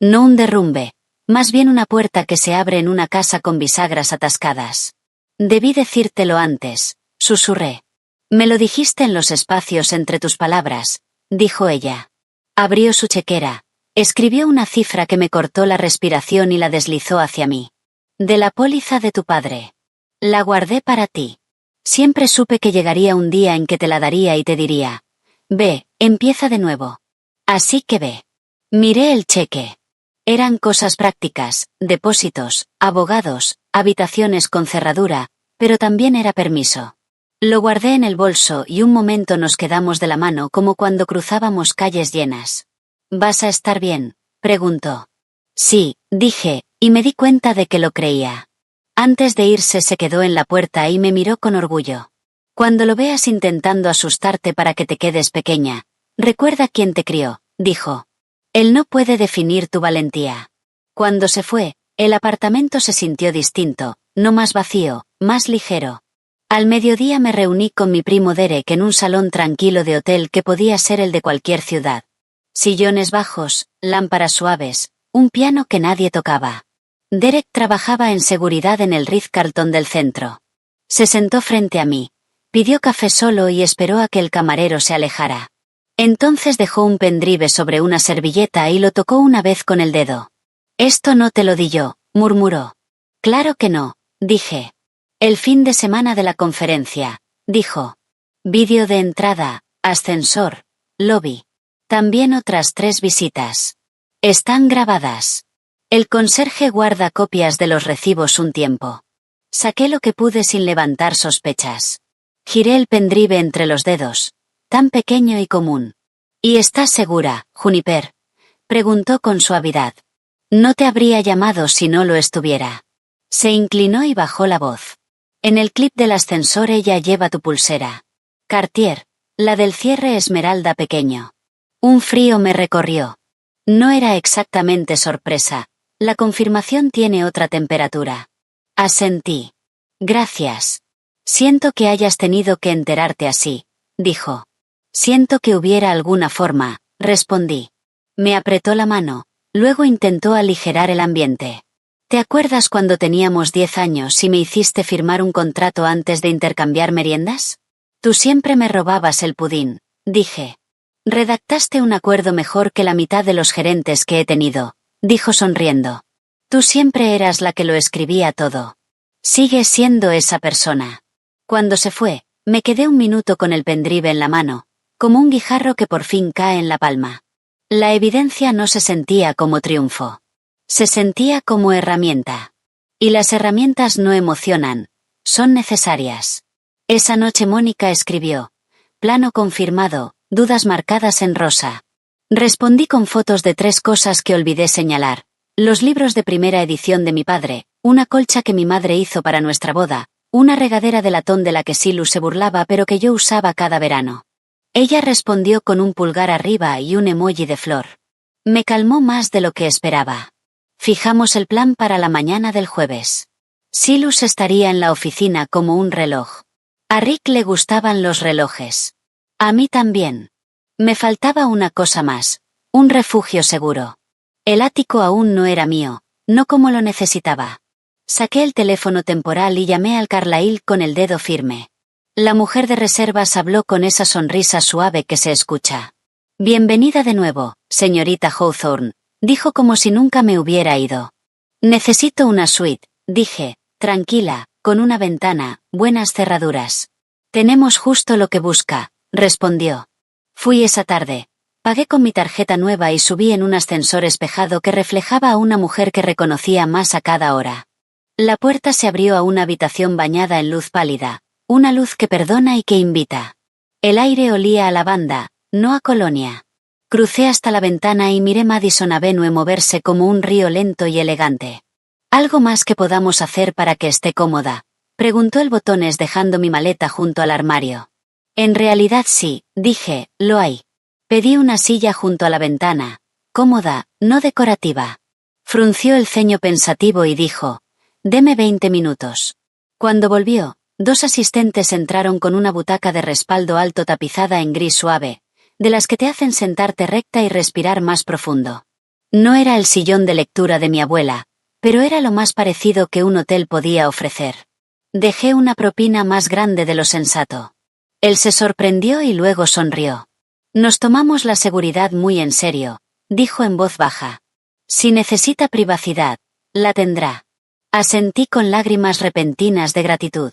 No un derrumbe, más bien una puerta que se abre en una casa con bisagras atascadas. Debí decírtelo antes, susurré. Me lo dijiste en los espacios entre tus palabras, dijo ella. Abrió su chequera, escribió una cifra que me cortó la respiración y la deslizó hacia mí. De la póliza de tu padre. La guardé para ti. Siempre supe que llegaría un día en que te la daría y te diría, ve, empieza de nuevo. Así que ve. Miré el cheque. Eran cosas prácticas, depósitos, abogados, habitaciones con cerradura, pero también era permiso. Lo guardé en el bolso y un momento nos quedamos de la mano como cuando cruzábamos calles llenas. ¿Vas a estar bien?, preguntó. Sí, dije, y me di cuenta de que lo creía. Antes de irse se quedó en la puerta y me miró con orgullo. Cuando lo veas intentando asustarte para que te quedes pequeña, recuerda quién te crió, dijo. Él no puede definir tu valentía. Cuando se fue, el apartamento se sintió distinto, no más vacío, más ligero. Al mediodía me reuní con mi primo Derek en un salón tranquilo de hotel que podía ser el de cualquier ciudad. Sillones bajos, lámparas suaves, un piano que nadie tocaba. Derek trabajaba en seguridad en el Ritz-Carlton del centro. Se sentó frente a mí, pidió café solo y esperó a que el camarero se alejara. Entonces dejó un pendrive sobre una servilleta y lo tocó una vez con el dedo. Esto no te lo di yo, murmuró. Claro que no, dije. El fin de semana de la conferencia, dijo. Vídeo de entrada, ascensor, lobby. También otras 3 visitas. Están grabadas. El conserje guarda copias de los recibos un tiempo. Saqué lo que pude sin levantar sospechas. Giré el pendrive entre los dedos. Tan pequeño y común. ¿Y estás segura, Juniper?, preguntó con suavidad. No te habría llamado si no lo estuviera. Se inclinó y bajó la voz. En el clip del ascensor ella lleva tu pulsera. Cartier, la del cierre esmeralda pequeño. Un frío me recorrió. No era exactamente sorpresa, la confirmación tiene otra temperatura. Asentí. Gracias. Siento que hayas tenido que enterarte así, dijo. Siento que hubiera alguna forma, respondí. Me apretó la mano, luego intentó aligerar el ambiente. ¿Te acuerdas cuando teníamos 10 años y me hiciste firmar un contrato antes de intercambiar meriendas? Tú siempre me robabas el pudín, dije. Redactaste un acuerdo mejor que la mitad de los gerentes que he tenido, dijo sonriendo. Tú siempre eras la que lo escribía todo. Sigues siendo esa persona. Cuando se fue, me quedé un minuto con el pendrive en la mano, como un guijarro que por fin cae en la palma. La evidencia no se sentía como triunfo. Se sentía como herramienta. Y las herramientas no emocionan, son necesarias. Esa noche Mónica escribió. Plano confirmado, dudas marcadas en rosa. Respondí con fotos de 3 cosas que olvidé señalar. Los libros de primera edición de mi padre, una colcha que mi madre hizo para nuestra boda, una regadera de latón de la que Silu se burlaba pero que yo usaba cada verano. Ella respondió con un pulgar arriba y un emoji de flor. Me calmó más de lo que esperaba. Fijamos el plan para la mañana del jueves. Silus estaría en la oficina como un reloj. A Rick le gustaban los relojes. A mí también. Me faltaba una cosa más, un refugio seguro. El ático aún no era mío, no como lo necesitaba. Saqué el teléfono temporal y llamé al Carlyle con el dedo firme. La mujer de reservas habló con esa sonrisa suave que se escucha. Bienvenida de nuevo, señorita Hawthorne, dijo como si nunca me hubiera ido. Necesito una suite, dije, tranquila, con una ventana, buenas cerraduras. Tenemos justo lo que busca, respondió. Fui esa tarde. Pagué con mi tarjeta nueva y subí en un ascensor espejado que reflejaba a una mujer que reconocía más a cada hora. La puerta se abrió a una habitación bañada en luz pálida, una luz que perdona y que invita. El aire olía a lavanda, no a colonia. Crucé hasta la ventana y miré Madison Avenue moverse como un río lento y elegante. ¿Algo más que podamos hacer para que esté cómoda?, preguntó el botones dejando mi maleta junto al armario. En realidad sí, dije, lo hay. Pedí una silla junto a la ventana, cómoda, no decorativa. Frunció el ceño pensativo y dijo, deme 20 minutos. Cuando volvió, 2 asistentes entraron con una butaca de respaldo alto tapizada en gris suave, de las que te hacen sentarte recta y respirar más profundo. No era el sillón de lectura de mi abuela, pero era lo más parecido que un hotel podía ofrecer. Dejé una propina más grande de lo sensato. Él se sorprendió y luego sonrió. Nos tomamos la seguridad muy en serio, dijo en voz baja. Si necesita privacidad, la tendrá. Asentí con lágrimas repentinas de gratitud.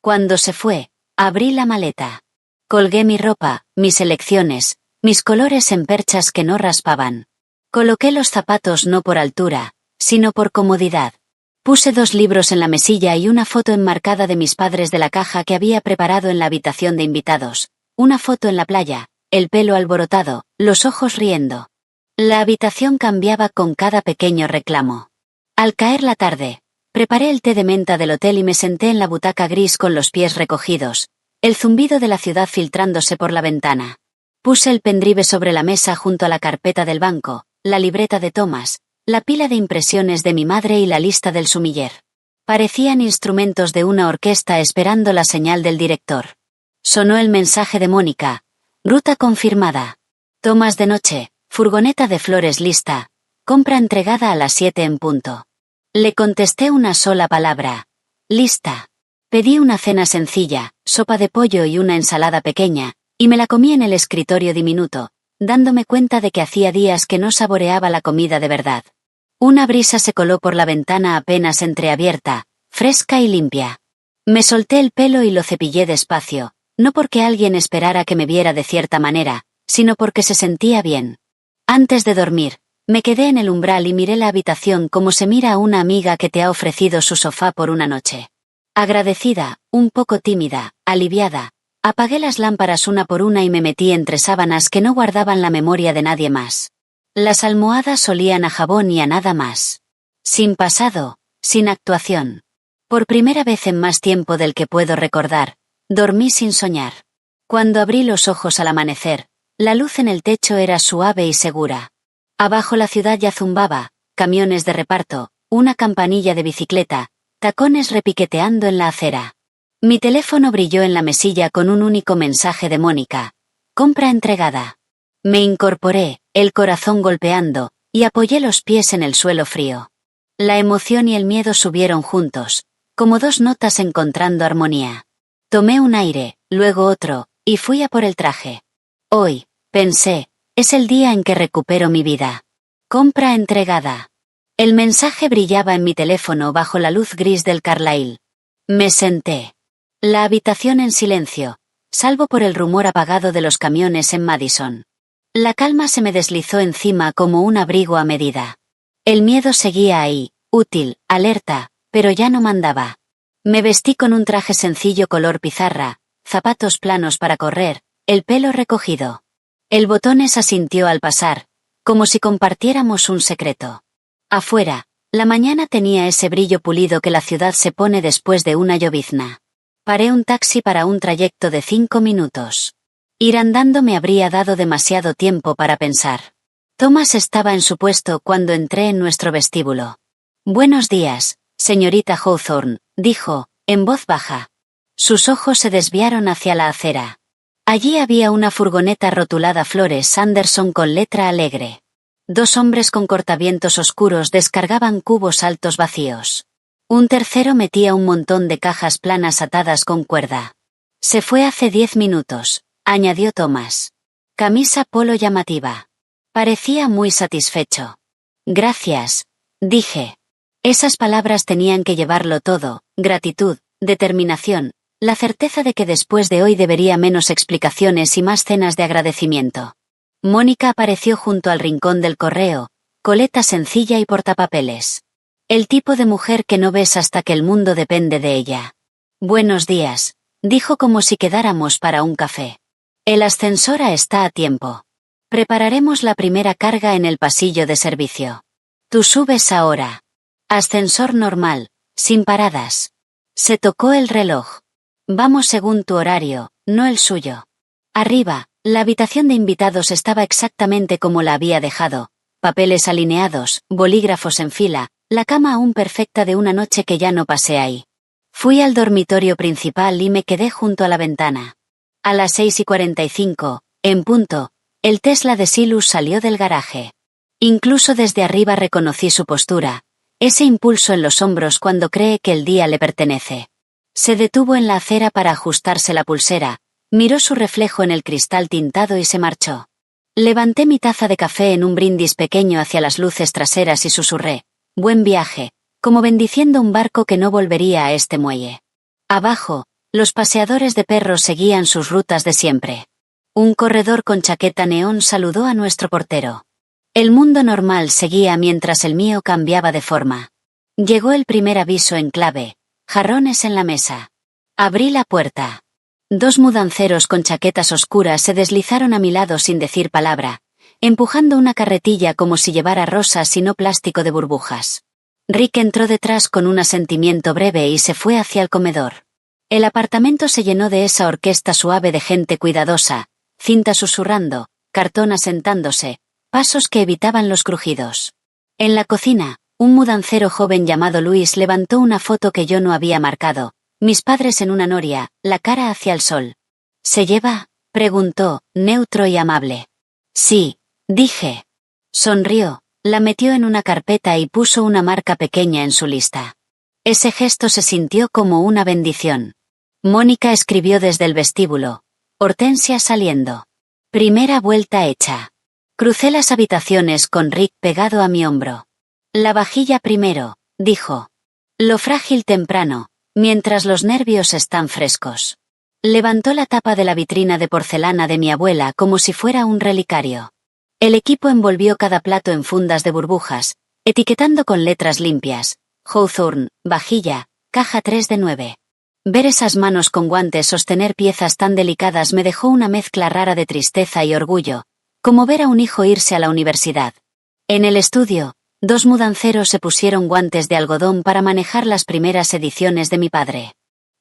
Cuando se fue, abrí la maleta. Colgué mi ropa, mis elecciones, mis colores en perchas que no raspaban. Coloqué los zapatos no por altura, sino por comodidad. Puse 2 libros en la mesilla y una foto enmarcada de mis padres de la caja que había preparado en la habitación de invitados. Una foto en la playa, el pelo alborotado, los ojos riendo. La habitación cambiaba con cada pequeño reclamo. Al caer la tarde, preparé el té de menta del hotel y me senté en la butaca gris con los pies recogidos, el zumbido de la ciudad filtrándose por la ventana. Puse el pendrive sobre la mesa junto a la carpeta del banco, la libreta de Thomas, la pila de impresiones de mi madre y la lista del sumiller. Parecían instrumentos de una orquesta esperando la señal del director. Sonó el mensaje de Mónica. Ruta confirmada. Thomas de noche, furgoneta de flores lista, compra entregada a las 7 en punto. Le contesté una sola palabra. Lista. Pedí una cena sencilla, sopa de pollo y una ensalada pequeña, y me la comí en el escritorio diminuto, dándome cuenta de que hacía días que no saboreaba la comida de verdad. Una brisa se coló por la ventana apenas entreabierta, fresca y limpia. Me solté el pelo y lo cepillé despacio, no porque alguien esperara que me viera de cierta manera, sino porque se sentía bien. Antes de dormir, me quedé en el umbral y miré la habitación como se mira a una amiga que te ha ofrecido su sofá por una noche. Agradecida, un poco tímida, aliviada, apagué las lámparas una por una y me metí entre sábanas que no guardaban la memoria de nadie más. Las almohadas olían a jabón y a nada más. Sin pasado, sin actuación. Por primera vez en más tiempo del que puedo recordar, dormí sin soñar. Cuando abrí los ojos al amanecer, la luz en el techo era suave y segura. Abajo la ciudad ya zumbaba, camiones de reparto, una campanilla de bicicleta, tacones repiqueteando en la acera. Mi teléfono brilló en la mesilla con un único mensaje de Mónica. Compra entregada. Me incorporé, el corazón golpeando, y apoyé los pies en el suelo frío. La emoción y el miedo subieron juntos, como 2 notas encontrando armonía. Tomé un aire, luego otro, y fui a por el traje. Hoy, pensé, es el día en que recupero mi vida. Compra entregada. El mensaje brillaba en mi teléfono bajo la luz gris del Carlyle. Me senté. La habitación en silencio, salvo por el rumor apagado de los camiones en Madison. La calma se me deslizó encima como un abrigo a medida. El miedo seguía ahí, útil, alerta, pero ya no mandaba. Me vestí con un traje sencillo color pizarra, zapatos planos para correr, el pelo recogido. El botones asintió al pasar, como si compartiéramos un secreto. Afuera, la mañana tenía ese brillo pulido que la ciudad se pone después de una llovizna. Paré un taxi para un trayecto de 5 minutos. Ir andando me habría dado demasiado tiempo para pensar. Thomas estaba en su puesto cuando entré en nuestro vestíbulo. Buenos días, señorita Hawthorne, dijo, en voz baja. Sus ojos se desviaron hacia la acera. Allí había una furgoneta rotulada Flores Anderson con letra alegre. 2 hombres con cortavientos oscuros descargaban cubos altos vacíos. Un tercero metía un montón de cajas planas atadas con cuerda. Se fue hace 10 minutos, añadió Thomas. Camisa polo llamativa. Parecía muy satisfecho. Gracias, dije. Esas palabras tenían que llevarlo todo, gratitud, determinación, la certeza de que después de hoy debería menos explicaciones y más cenas de agradecimiento. Mónica apareció junto al rincón del correo, coleta sencilla y portapapeles. El tipo de mujer que no ves hasta que el mundo depende de ella. Buenos días, dijo como si quedáramos para un café. El ascensor está a tiempo. Prepararemos la primera carga en el pasillo de servicio. Tú subes ahora. Ascensor normal, sin paradas. Se tocó el reloj. Vamos según tu horario, no el suyo. Arriba, la habitación de invitados estaba exactamente como la había dejado. Papeles alineados, bolígrafos en fila, la cama aún perfecta de una noche que ya no pasé ahí. Fui al dormitorio principal y me quedé junto a la ventana. A las 6:45, en punto, el Tesla de Silus salió del garaje. Incluso desde arriba reconocí su postura, ese impulso en los hombros cuando cree que el día le pertenece. Se detuvo en la acera para ajustarse la pulsera, miró su reflejo en el cristal tintado y se marchó. Levanté mi taza de café en un brindis pequeño hacia las luces traseras y susurré, «Buen viaje», como bendiciendo un barco que no volvería a este muelle. Abajo, los paseadores de perros seguían sus rutas de siempre. Un corredor con chaqueta neón saludó a nuestro portero. El mundo normal seguía mientras el mío cambiaba de forma. Llegó el primer aviso en clave, jarrones en la mesa. Abrí la puerta. 2 mudanceros con chaquetas oscuras se deslizaron a mi lado sin decir palabra, empujando una carretilla como si llevara rosas y no plástico de burbujas. Rick entró detrás con un asentimiento breve y se fue hacia el comedor. El apartamento se llenó de esa orquesta suave de gente cuidadosa, cinta susurrando, cartón asentándose, pasos que evitaban los crujidos. En la cocina, un mudancero joven llamado Luis levantó una foto que yo no había marcado, mis padres en una noria, la cara hacia el sol. ¿Se lleva?, preguntó, neutro y amable. Sí, dije. Sonrió, la metió en una carpeta y puso una marca pequeña en su lista. Ese gesto se sintió como una bendición. Mónica escribió desde el vestíbulo. Hortensia saliendo. Primera vuelta hecha. Crucé las habitaciones con Rick pegado a mi hombro. La vajilla primero, dijo. Lo frágil temprano, mientras los nervios están frescos. Levantó la tapa de la vitrina de porcelana de mi abuela como si fuera un relicario. El equipo envolvió cada plato en fundas de burbujas, etiquetando con letras limpias, Hawthorne, vajilla, caja 3 de 9. Ver esas manos con guantes sostener piezas tan delicadas me dejó una mezcla rara de tristeza y orgullo, como ver a un hijo irse a la universidad. En el estudio, 2 mudanceros se pusieron guantes de algodón para manejar las primeras ediciones de mi padre.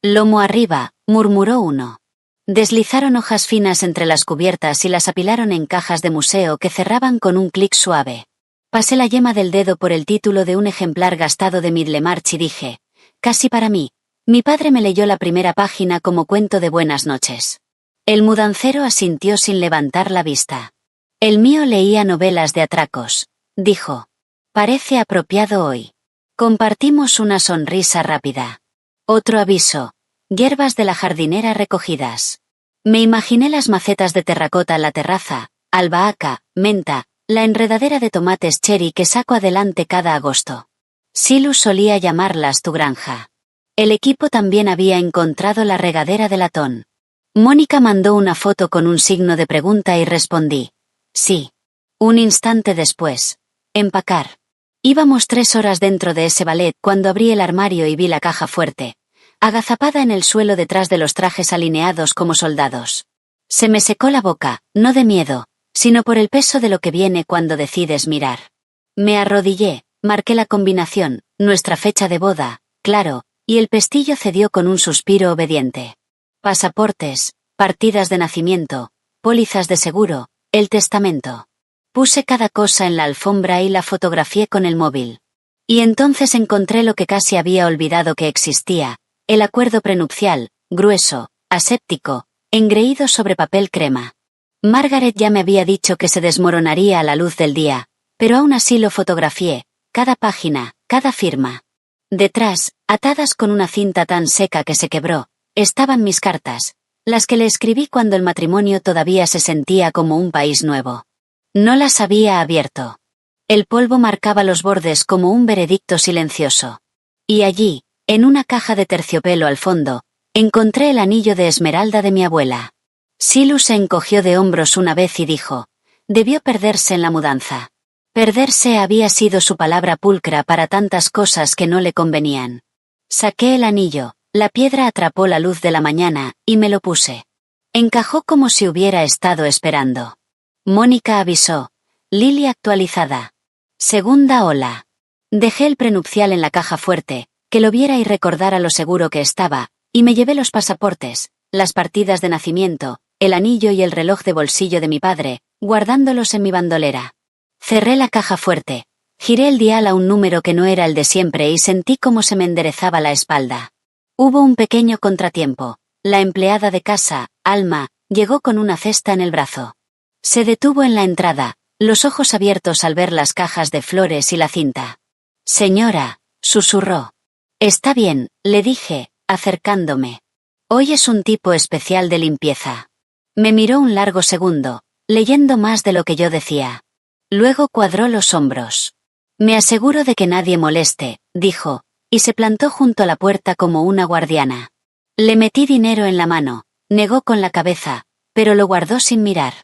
Lomo arriba, murmuró uno. Deslizaron hojas finas entre las cubiertas y las apilaron en cajas de museo que cerraban con un clic suave. Pasé la yema del dedo por el título de un ejemplar gastado de Middlemarch y dije, casi para mí. Mi padre me leyó la primera página como cuento de buenas noches. El mudancero asintió sin levantar la vista. El mío leía novelas de atracos, dijo. Parece apropiado hoy. Compartimos una sonrisa rápida. Otro aviso. Hierbas de la jardinera recogidas. Me imaginé las macetas de terracota en la terraza, albahaca, menta, la enredadera de tomates cherry que saco adelante cada agosto. Silus solía llamarlas tu granja. El equipo también había encontrado la regadera de latón. Mónica mandó una foto con un signo de pregunta y respondí. Sí. Un instante después. Empacar. Íbamos 3 horas dentro de ese ballet cuando abrí el armario y vi la caja fuerte, agazapada en el suelo detrás de los trajes alineados como soldados. Se me secó la boca, no de miedo, sino por el peso de lo que viene cuando decides mirar. Me arrodillé, marqué la combinación, nuestra fecha de boda, claro, y el pestillo cedió con un suspiro obediente. Pasaportes, partidas de nacimiento, pólizas de seguro, el testamento. Puse cada cosa en la alfombra y la fotografié con el móvil. Y entonces encontré lo que casi había olvidado que existía, el acuerdo prenupcial, grueso, aséptico, engreído sobre papel crema. Margaret ya me había dicho que se desmoronaría a la luz del día, pero aún así lo fotografié, cada página, cada firma. Detrás, atadas con una cinta tan seca que se quebró, estaban mis cartas, las que le escribí cuando el matrimonio todavía se sentía como un país nuevo. No las había abierto. El polvo marcaba los bordes como un veredicto silencioso. Y allí, en una caja de terciopelo al fondo, encontré el anillo de esmeralda de mi abuela. Silus se encogió de hombros una vez y dijo, debió perderse en la mudanza. Perderse había sido su palabra pulcra para tantas cosas que no le convenían. Saqué el anillo, la piedra atrapó la luz de la mañana, y me lo puse. Encajó como si hubiera estado esperando. Mónica avisó. Lily actualizada. Segunda ola. Dejé el prenupcial en la caja fuerte, que lo viera y recordara lo seguro que estaba, y me llevé los pasaportes, las partidas de nacimiento, el anillo y el reloj de bolsillo de mi padre, guardándolos en mi bandolera. Cerré la caja fuerte, giré el dial a un número que no era el de siempre y sentí cómo se me enderezaba la espalda. Hubo un pequeño contratiempo. La empleada de casa, Alma, llegó con una cesta en el brazo. Se detuvo en la entrada, los ojos abiertos al ver las cajas de flores y la cinta. Señora, susurró. Está bien, le dije, acercándome. Hoy es un tipo especial de limpieza. Me miró un largo segundo, leyendo más de lo que yo decía. Luego cuadró los hombros. Me aseguro de que nadie moleste, dijo, y se plantó junto a la puerta como una guardiana. Le metí dinero en la mano, negó con la cabeza, pero lo guardó sin mirar.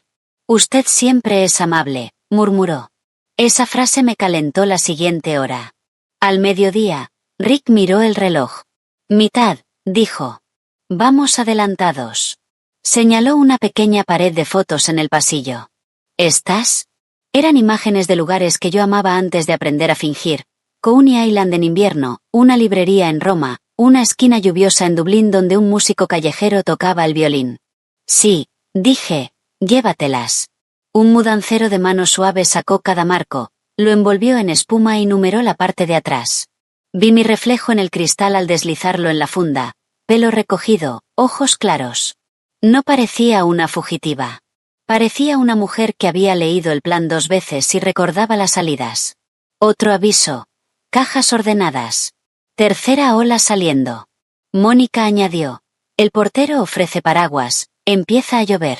Usted siempre es amable, murmuró. Esa frase me calentó la siguiente hora. Al mediodía, Rick miró el reloj. Mitad, dijo. Vamos adelantados. Señaló una pequeña pared de fotos en el pasillo. ¿Estás? Eran imágenes de lugares que yo amaba antes de aprender a fingir. Coney Island en invierno, una librería en Roma, una esquina lluviosa en Dublín donde un músico callejero tocaba el violín. Sí, dije, llévatelas. Un mudancero de mano suave sacó cada marco, lo envolvió en espuma y numeró la parte de atrás. Vi mi reflejo en el cristal al deslizarlo en la funda, pelo recogido, ojos claros. No parecía una fugitiva. Parecía una mujer que había leído el plan 2 veces y recordaba las salidas. Otro aviso. Cajas ordenadas. Tercera ola saliendo. Mónica añadió. El portero ofrece paraguas, empieza a llover.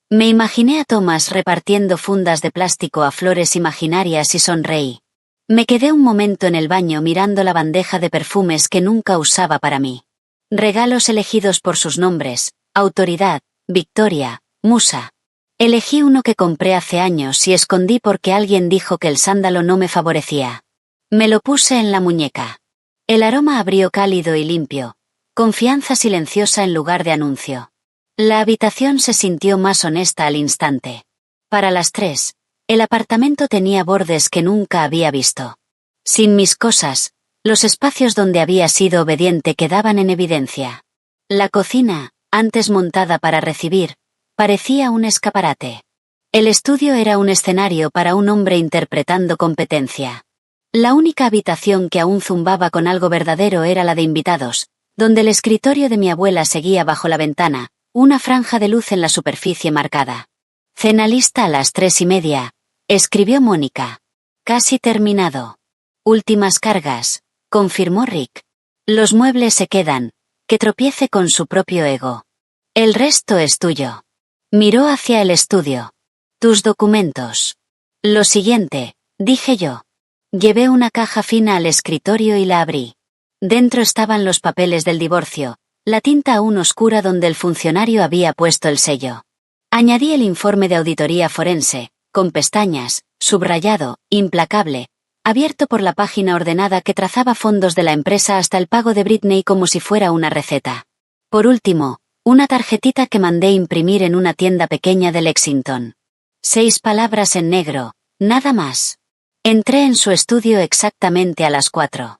Me imaginé a Thomas repartiendo fundas de plástico a flores imaginarias y sonreí. Me quedé un momento en el baño mirando la bandeja de perfumes que nunca usaba para mí. Regalos elegidos por sus nombres, Autoridad, Victoria, Musa. Elegí uno que compré hace años y escondí porque alguien dijo que el sándalo no me favorecía. Me lo puse en la muñeca. El aroma abrió cálido y limpio. Confianza silenciosa en lugar de anuncio. La habitación se sintió más honesta al instante. Para las 3, el apartamento tenía bordes que nunca había visto. Sin mis cosas, los espacios donde había sido obediente quedaban en evidencia. La cocina, antes montada para recibir, parecía un escaparate. El estudio era un escenario para un hombre interpretando competencia. La única habitación que aún zumbaba con algo verdadero era la de invitados, donde el escritorio de mi abuela seguía bajo la ventana, una franja de luz en la superficie marcada. Cena lista a las 3:30, escribió Mónica. Casi terminado. Últimas cargas, confirmó Rick. Los muebles se quedan, que tropiece con su propio ego. El resto es tuyo. Miró hacia el estudio. Tus documentos. Lo siguiente, dije yo. Llevé una caja fina al escritorio y la abrí. Dentro estaban los papeles del divorcio, la tinta aún oscura donde el funcionario había puesto el sello. Añadí el informe de auditoría forense, con pestañas, subrayado, implacable, abierto por la página ordenada que trazaba fondos de la empresa hasta el pago de Britney como si fuera una receta. Por último, una tarjetita que mandé imprimir en una tienda pequeña de Lexington. 6 palabras en negro, nada más. Entré en su estudio exactamente a las 4.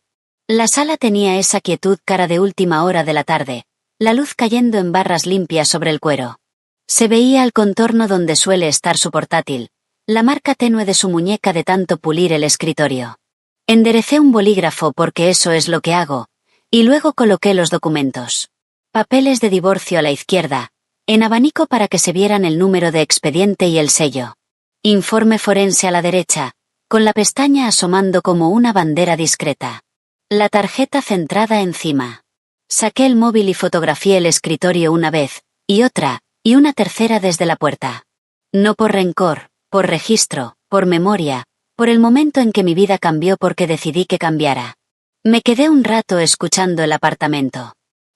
La sala tenía esa quietud cara de última hora de la tarde, la luz cayendo en barras limpias sobre el cuero. Se veía el contorno donde suele estar su portátil, la marca tenue de su muñeca de tanto pulir el escritorio. Enderecé un bolígrafo porque eso es lo que hago, y luego coloqué los documentos. Papeles de divorcio a la izquierda, en abanico para que se vieran el número de expediente y el sello. Informe forense a la derecha, con la pestaña asomando como una bandera discreta. La tarjeta centrada encima. Saqué el móvil y fotografié el escritorio una vez, y otra, y una tercera desde la puerta. No por rencor, por registro, por memoria, por el momento en que mi vida cambió porque decidí que cambiara. Me quedé un rato escuchando el apartamento.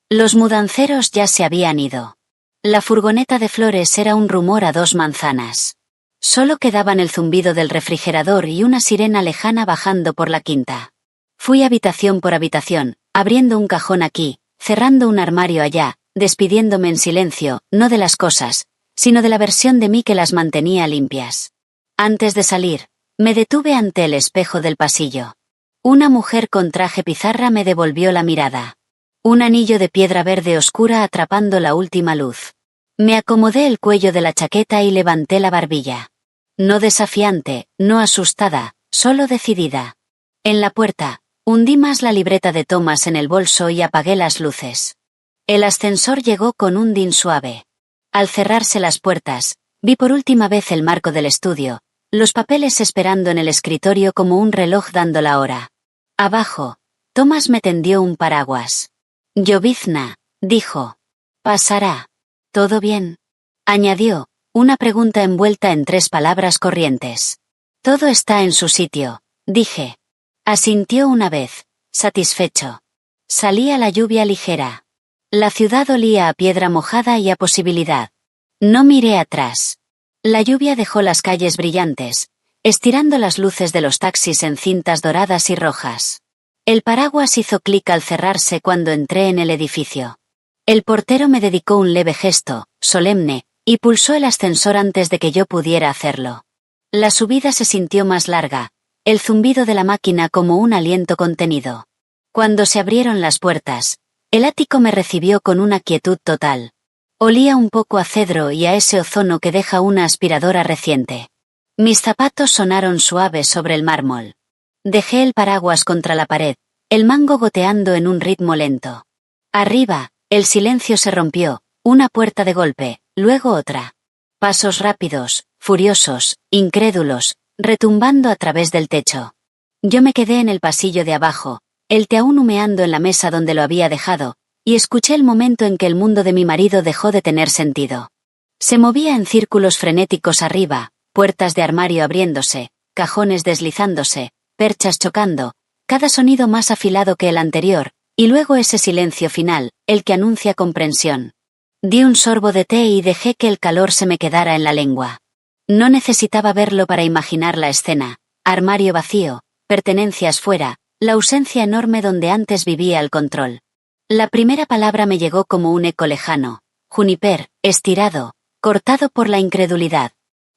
Los mudanceros ya se habían ido. La furgoneta de flores era un rumor a 2 manzanas. Solo quedaban el zumbido del refrigerador y una sirena lejana bajando por la quinta. Fui habitación por habitación, abriendo un cajón aquí, cerrando un armario allá, despidiéndome en silencio, no de las cosas, sino de la versión de mí que las mantenía limpias. Antes de salir, me detuve ante el espejo del pasillo. Una mujer con traje pizarra me devolvió la mirada. Un anillo de piedra verde oscura atrapando la última luz. Me acomodé el cuello de la chaqueta y levanté la barbilla. No desafiante, no asustada, solo decidida. En la puerta, hundí más la libreta de Thomas en el bolso y apagué las luces. El ascensor llegó con un din suave. Al cerrarse las puertas, vi por última vez el marco del estudio, los papeles esperando en el escritorio como un reloj dando la hora. Abajo, Thomas me tendió un paraguas. Llovizna, dijo. Pasará. ¿Todo bien? Añadió, una pregunta envuelta en 3 palabras corrientes. Todo está en su sitio, dije. Asintió una vez, satisfecho. Salía la lluvia ligera. La ciudad olía a piedra mojada y a posibilidad. No miré atrás. La lluvia dejó las calles brillantes, estirando las luces de los taxis en cintas doradas y rojas. El paraguas hizo clic al cerrarse cuando entré en el edificio. El portero me dedicó un leve gesto, solemne, y pulsó el ascensor antes de que yo pudiera hacerlo. La subida se sintió más larga, el zumbido de la máquina como un aliento contenido. Cuando se abrieron las puertas, el ático me recibió con una quietud total. Olía un poco a cedro y a ese ozono que deja una aspiradora reciente. Mis zapatos sonaron suaves sobre el mármol. Dejé el paraguas contra la pared, el mango goteando en un ritmo lento. Arriba, el silencio se rompió, una puerta de golpe, luego otra. Pasos rápidos, furiosos, incrédulos, retumbando a través del techo. Yo me quedé en el pasillo de abajo, el té aún humeando en la mesa donde lo había dejado, y escuché el momento en que el mundo de mi marido dejó de tener sentido. Se movía en círculos frenéticos arriba, puertas de armario abriéndose, cajones deslizándose, perchas chocando, cada sonido más afilado que el anterior, y luego ese silencio final, el que anuncia comprensión. Di un sorbo de té y dejé que el calor se me quedara en la lengua. No necesitaba verlo para imaginar la escena, armario vacío, pertenencias fuera, la ausencia enorme donde antes vivía el control. La primera palabra me llegó como un eco lejano, Juniper, estirado, cortado por la incredulidad.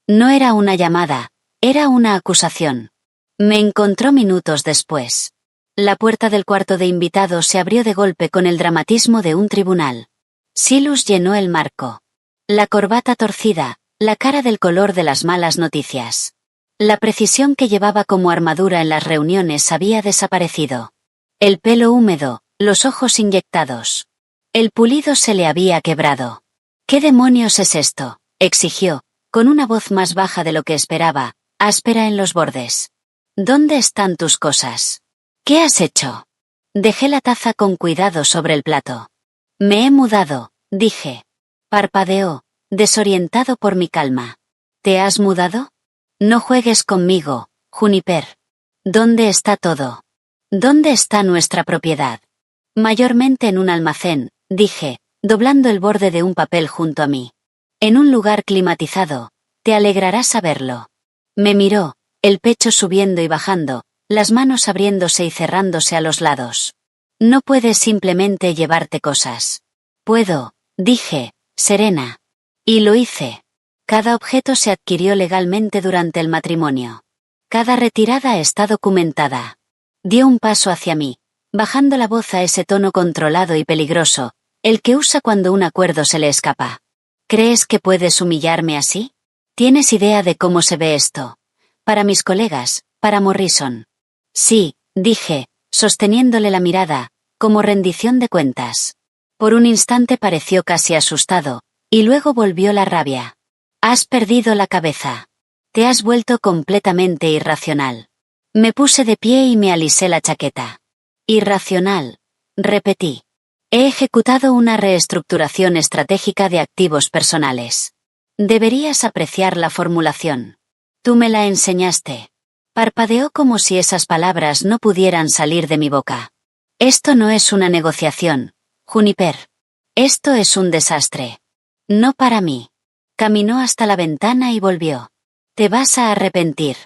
No era una llamada, era una acusación. Me encontró minutos después. La puerta del cuarto de invitados se abrió de golpe con el dramatismo de un tribunal. Silus llenó el marco. La corbata torcida, la cara del color de las malas noticias. La precisión que llevaba como armadura en las reuniones había desaparecido. El pelo húmedo, los ojos inyectados. El pulido se le había quebrado. ¿Qué demonios es esto?, exigió, con una voz más baja de lo que esperaba, áspera en los bordes. ¿Dónde están tus cosas? ¿Qué has hecho? Dejé la taza con cuidado sobre el plato. Me he mudado, dije. Parpadeó, desorientado por mi calma. ¿Te has mudado? No juegues conmigo, Juniper. ¿Dónde está todo? ¿Dónde está nuestra propiedad? Mayormente en un almacén, dije, doblando el borde de un papel junto a mí. En un lugar climatizado, te alegrará saberlo. Me miró, el pecho subiendo y bajando, las manos abriéndose y cerrándose a los lados. No puedes simplemente llevarte cosas. Puedo, dije, serena. Y lo hice. Cada objeto se adquirió legalmente durante el matrimonio. Cada retirada está documentada. Dio un paso hacia mí, bajando la voz a ese tono controlado y peligroso, el que usa cuando un acuerdo se le escapa. ¿Crees que puedes humillarme así? ¿Tienes idea de cómo se ve esto? Para mis colegas, para Morrison. Sí, dije, sosteniéndole la mirada, como rendición de cuentas. Por un instante pareció casi asustado, y luego volvió la rabia. Has perdido la cabeza. Te has vuelto completamente irracional. Me puse de pie y me alisé la chaqueta. Irracional, repetí. He ejecutado una reestructuración estratégica de activos personales. Deberías apreciar la formulación. Tú me la enseñaste. Parpadeó como si esas palabras no pudieran salir de mi boca. Esto no es una negociación, Juniper. Esto es un desastre. No para mí. Caminó hasta la ventana y volvió. Te vas a arrepentir.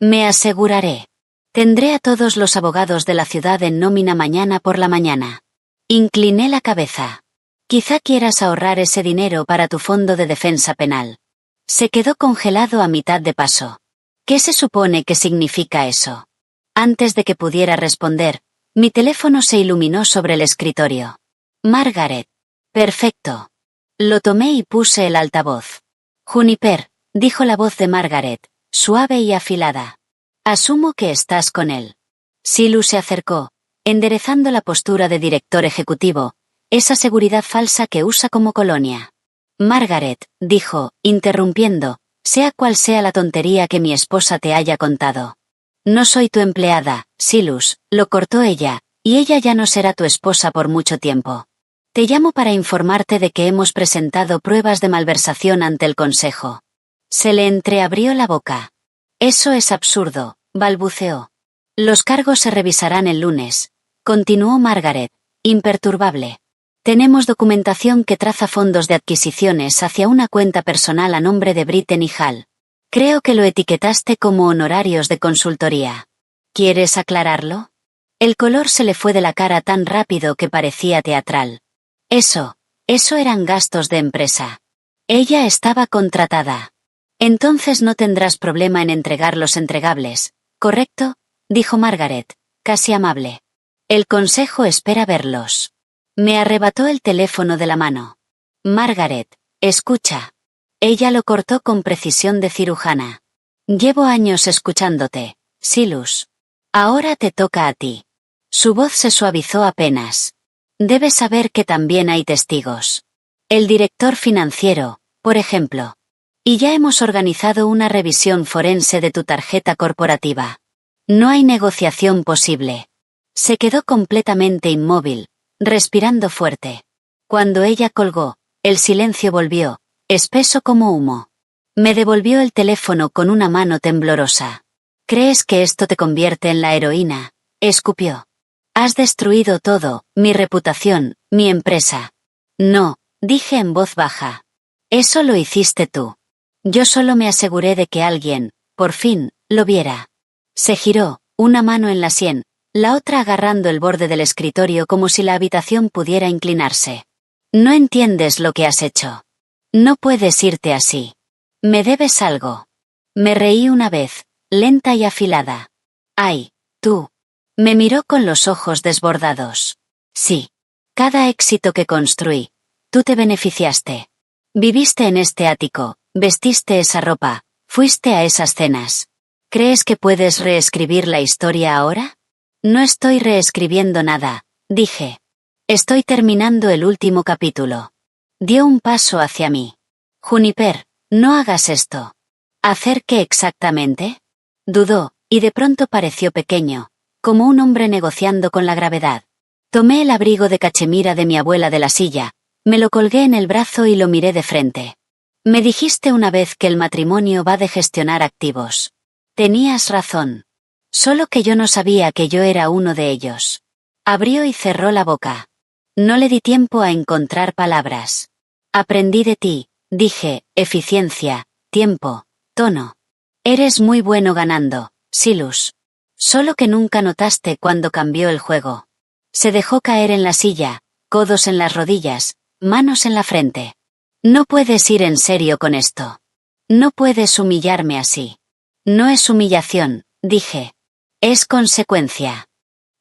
Me aseguraré. Tendré a todos los abogados de la ciudad en nómina mañana por la mañana. Incliné la cabeza. Quizá quieras ahorrar ese dinero para tu fondo de defensa penal. Se quedó congelado a mitad de paso. ¿Qué se supone que significa eso? Antes de que pudiera responder, mi teléfono se iluminó sobre el escritorio. Margaret. Perfecto. Lo tomé y puse el altavoz. Juniper, dijo la voz de Margaret, suave y afilada. Asumo que estás con él. Silus se acercó, enderezando la postura de director ejecutivo, esa seguridad falsa que usa como colonia. Margaret, dijo, interrumpiendo, sea cual sea la tontería que mi esposa te haya contado. No soy tu empleada, Silus, lo cortó ella, y ella ya no será tu esposa por mucho tiempo. Te llamo para informarte de que hemos presentado pruebas de malversación ante el Consejo. Se le entreabrió la boca. Eso es absurdo, balbuceó. Los cargos se revisarán el lunes, continuó Margaret, imperturbable. Tenemos documentación que traza fondos de adquisiciones hacia una cuenta personal a nombre de Brittany Hall. Creo que lo etiquetaste como honorarios de consultoría. ¿Quieres aclararlo? El color se le fue de la cara tan rápido que parecía teatral. Eso eran gastos de empresa. Ella estaba contratada. Entonces no tendrás problema en entregar los entregables, ¿correcto? Dijo Margaret, casi amable. El consejo espera verlos. Me arrebató el teléfono de la mano. Margaret, escucha. Ella lo cortó con precisión de cirujana. Llevo años escuchándote, Silus. Ahora te toca a ti. Su voz se suavizó apenas. Debes saber que también hay testigos. El director financiero, por ejemplo. Y ya hemos organizado una revisión forense de tu tarjeta corporativa. No hay negociación posible. Se quedó completamente inmóvil, respirando fuerte. Cuando ella colgó, el silencio volvió, espeso como humo. Me devolvió el teléfono con una mano temblorosa. ¿Crees que esto te convierte en la heroína? Escupió. Has destruido todo, mi reputación, mi empresa. No, dije en voz baja. Eso lo hiciste tú. Yo solo me aseguré de que alguien, por fin, lo viera. Se giró, una mano en la sien, la otra agarrando el borde del escritorio como si la habitación pudiera inclinarse. No entiendes lo que has hecho. No puedes irte así. Me debes algo. Me reí una vez, lenta y afilada. Ay, tú. Me miró con los ojos desbordados. Sí. Cada éxito que construí, tú te beneficiaste. Viviste en este ático, vestiste esa ropa, fuiste a esas cenas. ¿Crees que puedes reescribir la historia ahora? No estoy reescribiendo nada, dije. Estoy terminando el último capítulo. Dio un paso hacia mí. Juniper, no hagas esto. ¿Hacer qué exactamente? Dudó, y de pronto pareció pequeño, como un hombre negociando con la gravedad. Tomé el abrigo de cachemira de mi abuela de la silla, me lo colgué en el brazo y lo miré de frente. Me dijiste una vez que el matrimonio va de gestionar activos. Tenías razón. Solo que yo no sabía que yo era uno de ellos. Abrió y cerró la boca. No le di tiempo a encontrar palabras. Aprendí de ti, dije, eficiencia, tiempo, tono. Eres muy bueno ganando, Silus. Solo que nunca notaste cuando cambió el juego. Se dejó caer en la silla, codos en las rodillas, manos en la frente. No puedes ir en serio con esto. No puedes humillarme así. No es humillación, dije. Es consecuencia.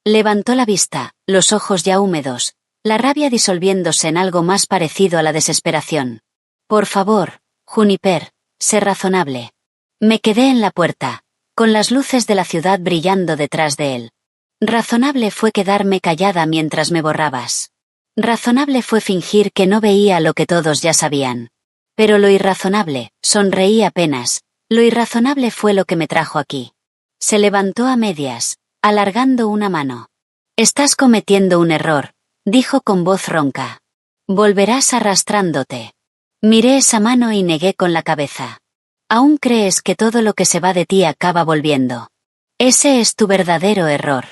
Levantó la vista, los ojos ya húmedos, la rabia disolviéndose en algo más parecido a la desesperación. Por favor, Juniper, sé razonable. Me quedé en la puerta, con las luces de la ciudad brillando detrás de él. Razonable fue quedarme callada mientras me borrabas. Razonable fue fingir que no veía lo que todos ya sabían. Pero lo irrazonable, sonreí apenas, lo irrazonable fue lo que me trajo aquí. Se levantó a medias, alargando una mano. Estás cometiendo un error, dijo con voz ronca. Volverás arrastrándote. Miré esa mano y negué con la cabeza. Aún crees que todo lo que se va de ti acaba volviendo. Ese es tu verdadero error.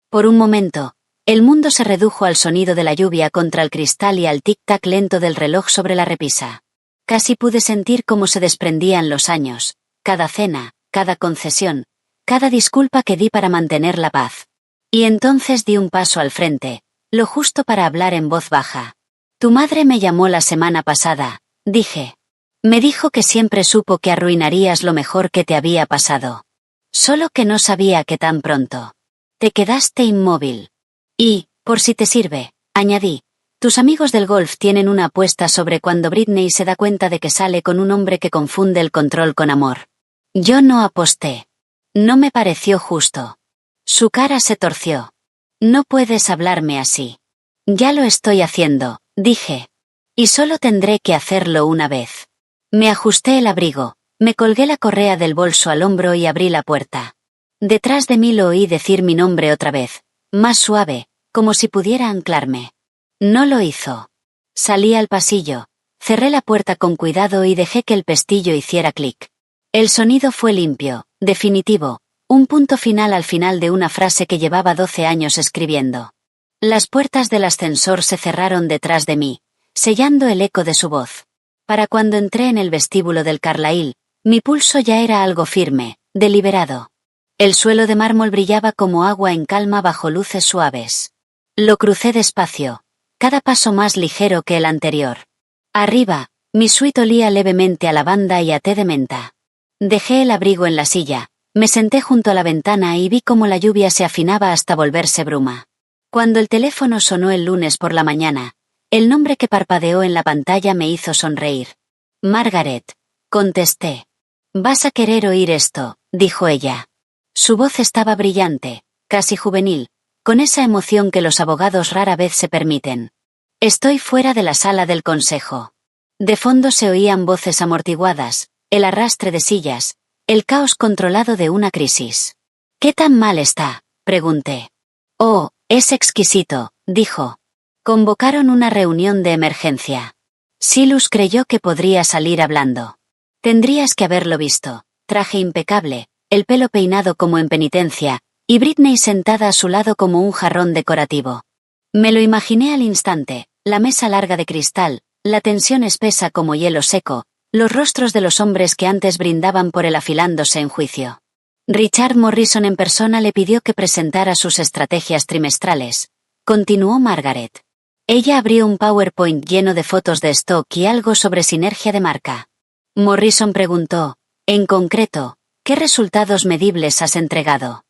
Por un momento, el mundo se redujo al sonido de la lluvia contra el cristal y al tic-tac lento del reloj sobre la repisa. Casi pude sentir cómo se desprendían los años, cada cena, cada concesión, cada disculpa que di para mantener la paz. Y entonces di un paso al frente, lo justo para hablar en voz baja. Tu madre me llamó la semana pasada, dije. Me dijo que siempre supo que arruinarías lo mejor que te había pasado. Solo que no sabía que tan pronto. Te quedaste inmóvil. Y, por si te sirve, añadí, tus amigos del golf tienen una apuesta sobre cuando Britney se da cuenta de que sale con un hombre que confunde el control con amor. Yo no aposté. No me pareció justo. Su cara se torció. No puedes hablarme así. Ya lo estoy haciendo, dije. Y solo tendré que hacerlo una vez. Me ajusté el abrigo, Me colgué la correa del bolso al hombro y abrí la puerta. Detrás de mí lo oí decir mi nombre otra vez, más suave, como si pudiera anclarme. No lo hizo. Salí al pasillo, cerré la puerta con cuidado y dejé que el pestillo hiciera clic. El sonido fue limpio, definitivo, un punto final al final de una frase que llevaba 12 años escribiendo. Las puertas del ascensor se cerraron detrás de mí, sellando el eco de su voz. Para cuando entré en el vestíbulo del Carlyle, mi pulso ya era algo firme, deliberado. El suelo de mármol brillaba como agua en calma bajo luces suaves. Lo crucé despacio, cada paso más ligero que el anterior. Arriba, mi suite olía levemente a lavanda y a té de menta. Dejé el abrigo en la silla, me senté junto a la ventana y vi cómo la lluvia se afinaba hasta volverse bruma. Cuando el teléfono sonó el lunes por la mañana, el nombre que parpadeó en la pantalla me hizo sonreír. Margaret, contesté. «Vas a querer oír esto», dijo ella. Su voz estaba brillante, casi juvenil, con esa emoción que los abogados rara vez se permiten. Estoy fuera de la sala del consejo. De fondo se oían voces amortiguadas, el arrastre de sillas, el caos controlado de una crisis. «¿Qué tan mal está?», pregunté. «Oh, es exquisito», dijo. Convocaron una reunión de emergencia. Silas creyó que podría salir hablando. Tendrías que haberlo visto, traje impecable, el pelo peinado como en penitencia, y Britney sentada a su lado como un jarrón decorativo. Me lo imaginé al instante, la mesa larga de cristal, la tensión espesa como hielo seco, los rostros de los hombres que antes brindaban por él afilándose en juicio. Richard Morrison en persona le pidió que presentara sus estrategias trimestrales. Continuó Margaret. Ella abrió un PowerPoint lleno de fotos de stock y algo sobre sinergia de marca. Morrison preguntó, en concreto, ¿qué resultados medibles has entregado?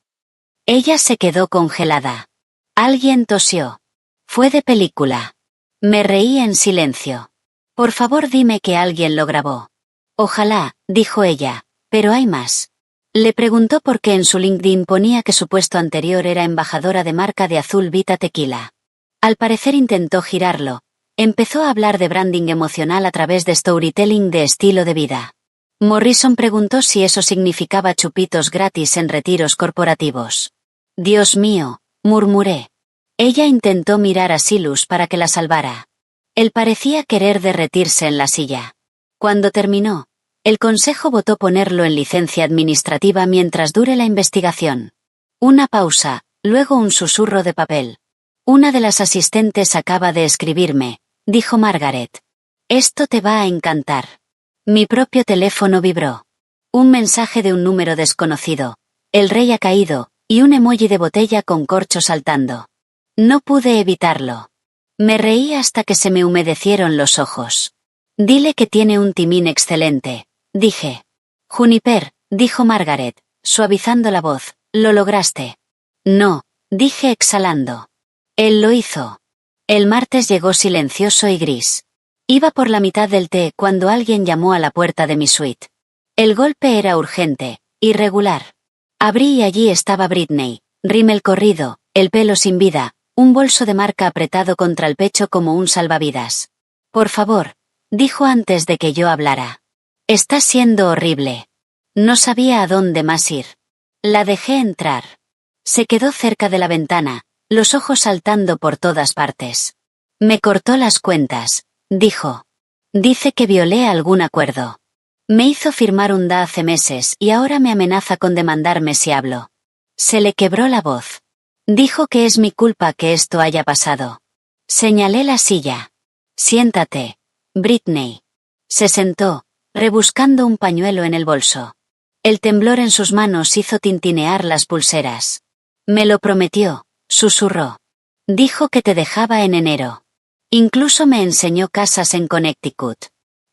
Ella se quedó congelada. Alguien tosió. Fue de película. Me reí en silencio. Por favor dime que alguien lo grabó. Ojalá, dijo ella, pero hay más. Le preguntó por qué en su LinkedIn ponía que su puesto anterior era embajadora de marca de Azul Vita Tequila. Al parecer intentó girarlo. Empezó a hablar de branding emocional a través de storytelling de estilo de vida. Morrison preguntó si eso significaba chupitos gratis en retiros corporativos. Dios mío, murmuré. Ella intentó mirar a Silas para que la salvara. Él parecía querer derretirse en la silla. Cuando terminó, el consejo votó ponerlo en licencia administrativa mientras dure la investigación. Una pausa, luego un susurro de papel. Una de las asistentes acaba de escribirme, dijo Margaret. Esto te va a encantar. Mi propio teléfono vibró. Un mensaje de un número desconocido. El rey ha caído, y un emoji de botella con corcho saltando. No pude evitarlo. Me reí hasta que se me humedecieron los ojos. Dile que tiene un timín excelente, dije. Juniper, dijo Margaret, suavizando la voz, ¿lo lograste? No, dije exhalando. Él lo hizo. El martes llegó silencioso y gris. Iba por la mitad del té cuando alguien llamó a la puerta de mi suite. El golpe era urgente, irregular. Abrí y allí estaba Britney, rímel corrido, el pelo sin vida, un bolso de marca apretado contra el pecho como un salvavidas. Por favor, dijo antes de que yo hablara. Está siendo horrible. No sabía a dónde más ir. La dejé entrar. Se quedó cerca de la ventana, los ojos saltando por todas partes. Me cortó las cuentas, dijo. Dice que violé algún acuerdo. Me hizo firmar un DA hace meses y ahora me amenaza con demandarme si hablo. Se le quebró la voz. Dijo que es mi culpa que esto haya pasado. Señalé la silla. Siéntate, Britney. Se sentó, rebuscando un pañuelo en el bolso. El temblor en sus manos hizo tintinear las pulseras. Me lo prometió, susurró. Dijo que te dejaba en enero. Incluso me enseñó casas en Connecticut.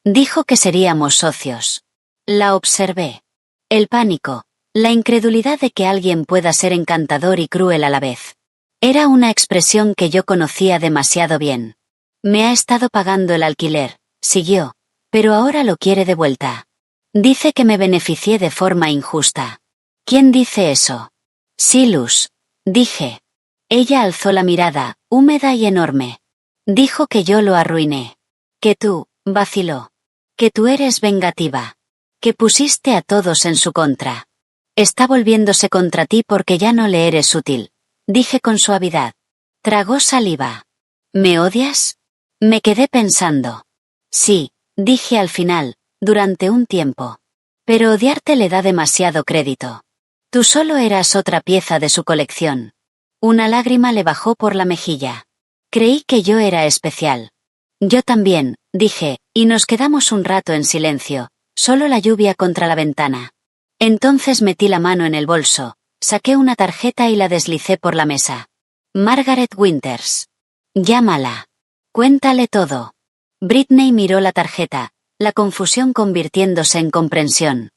Dijo que seríamos socios. La observé. El pánico, la incredulidad de que alguien pueda ser encantador y cruel a la vez. Era una expresión que yo conocía demasiado bien. Me ha estado pagando el alquiler, siguió, pero ahora lo quiere de vuelta. Dice que me beneficié de forma injusta. ¿Quién dice eso? Silas, dije. Ella alzó la mirada, húmeda y enorme. Dijo que yo lo arruiné. Que tú, vaciló. Que tú eres vengativa. Que pusiste a todos en su contra. Está volviéndose contra ti porque ya no le eres útil, dije con suavidad. Tragó saliva. ¿Me odias? Me quedé pensando. Sí, dije al final, durante un tiempo. Pero odiarte le da demasiado crédito. Tú solo eras otra pieza de su colección. Una lágrima le bajó por la mejilla. Creí que yo era especial. Yo también, dije, y nos quedamos un rato en silencio, solo la lluvia contra la ventana. Entonces metí la mano en el bolso, saqué una tarjeta y la deslicé por la mesa. Margaret Winters. Llámala. Cuéntale todo. Britney miró la tarjeta, la confusión convirtiéndose en comprensión.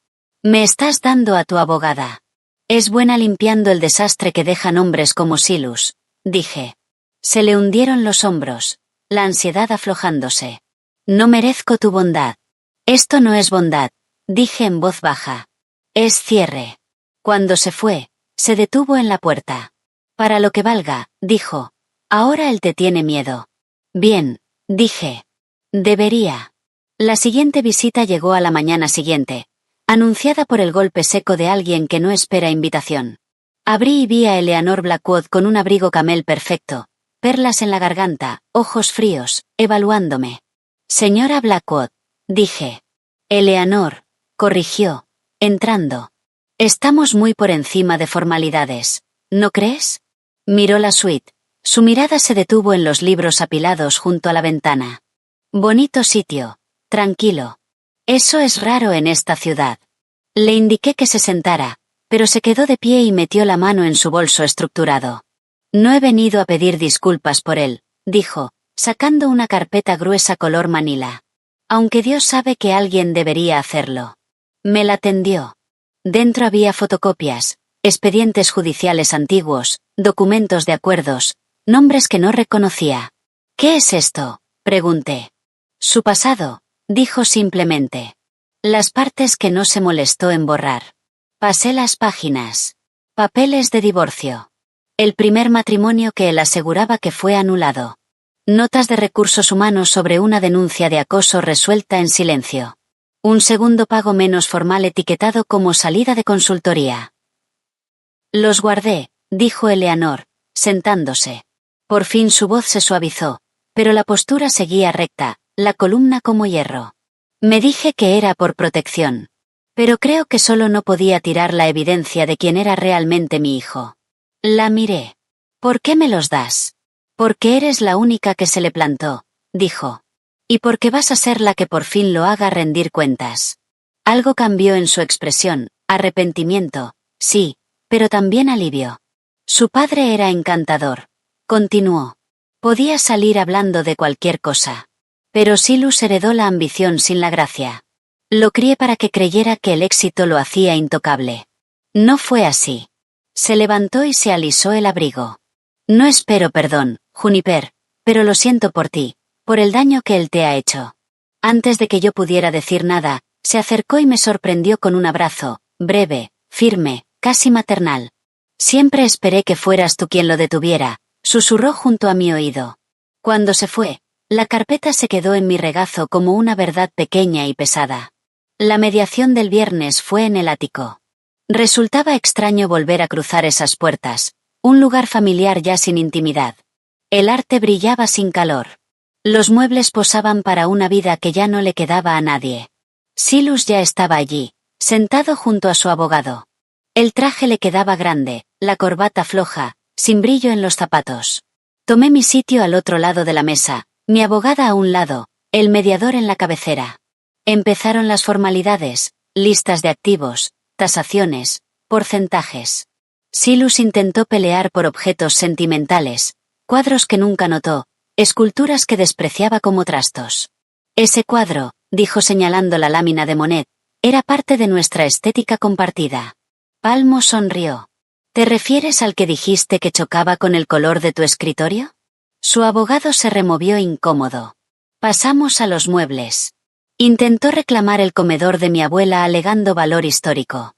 Me estás dando a tu abogada. Es buena limpiando el desastre que dejan hombres como Silas, dije. Se le hundieron los hombros, la ansiedad aflojándose. No merezco tu bondad. Esto no es bondad, dije en voz baja. Es cierre. Cuando se fue, se detuvo en la puerta. Para lo que valga, dijo. Ahora él te tiene miedo. Bien, dije. Debería. La siguiente visita llegó a la mañana siguiente, anunciada por el golpe seco de alguien que no espera invitación. Abrí y vi a Eleanor Blackwood con un abrigo camel perfecto, perlas en la garganta, ojos fríos, evaluándome. Señora Blackwood, dije. Eleanor, corrigió, entrando. Estamos muy por encima de formalidades, ¿no crees? Miró la suite. Su mirada se detuvo en los libros apilados junto a la ventana. Bonito sitio, tranquilo. Eso es raro en esta ciudad. Le indiqué que se sentara, pero se quedó de pie y metió la mano en su bolso estructurado. No he venido a pedir disculpas por él, dijo, sacando una carpeta gruesa color manila. Aunque Dios sabe que alguien debería hacerlo. Me la tendió. Dentro había fotocopias, expedientes judiciales antiguos, documentos de acuerdos, nombres que no reconocía. ¿Qué es esto?, pregunté. Su pasado, dijo simplemente. Las partes que no se molestó en borrar. Pasé las páginas. Papeles de divorcio. El primer matrimonio que él aseguraba que fue anulado. Notas de recursos humanos sobre una denuncia de acoso resuelta en silencio. Un segundo pago menos formal etiquetado como salida de consultoría. Los guardé, dijo Eleanor, sentándose. Por fin su voz se suavizó, pero la postura seguía recta, la columna como hierro. Me dije que era por protección. Pero creo que solo no podía tirar la evidencia de quién era realmente mi hijo. La miré. ¿Por qué me los das? Porque eres la única que se le plantó, dijo. Y porque vas a ser la que por fin lo haga rendir cuentas. Algo cambió en su expresión, arrepentimiento, sí, pero también alivio. Su padre era encantador. Continuó. Podía salir hablando de cualquier cosa. Pero Silas heredó la ambición sin la gracia. Lo crié para que creyera que el éxito lo hacía intocable. No fue así. Se levantó y se alisó el abrigo. No espero perdón, Juniper, pero lo siento por ti, por el daño que él te ha hecho. Antes de que yo pudiera decir nada, se acercó y me sorprendió con un abrazo, breve, firme, casi maternal. Siempre esperé que fueras tú quien lo detuviera, susurró junto a mi oído. Cuando se fue, la carpeta se quedó en mi regazo como una verdad pequeña y pesada. La mediación del viernes fue en el ático. Resultaba extraño volver a cruzar esas puertas, un lugar familiar ya sin intimidad. El arte brillaba sin calor. Los muebles posaban para una vida que ya no le quedaba a nadie. Silas ya estaba allí, sentado junto a su abogado. El traje le quedaba grande, la corbata floja, sin brillo en los zapatos. Tomé mi sitio al otro lado de la mesa, mi abogada a un lado, el mediador en la cabecera. Empezaron las formalidades, listas de activos, tasaciones, porcentajes. Silas intentó pelear por objetos sentimentales, cuadros que nunca notó, esculturas que despreciaba como trastos. Ese cuadro, dijo señalando la lámina de Monet, era parte de nuestra estética compartida. Palmo sonrió. ¿Te refieres al que dijiste que chocaba con el color de tu escritorio? Su abogado se removió incómodo. Pasamos a los muebles. Intentó reclamar el comedor de mi abuela alegando valor histórico.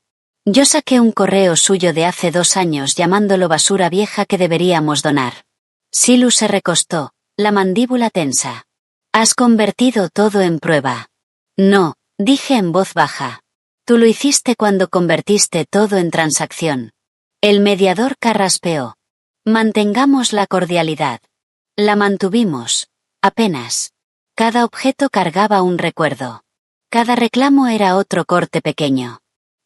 Yo saqué un correo suyo de hace 2 años llamándolo basura vieja que deberíamos donar. Silas se recostó, la mandíbula tensa. Has convertido todo en prueba. No, dije en voz baja. Tú lo hiciste cuando convertiste todo en transacción. El mediador carraspeó. Mantengamos la cordialidad. La mantuvimos. Apenas. Cada objeto cargaba un recuerdo. Cada reclamo era otro corte pequeño.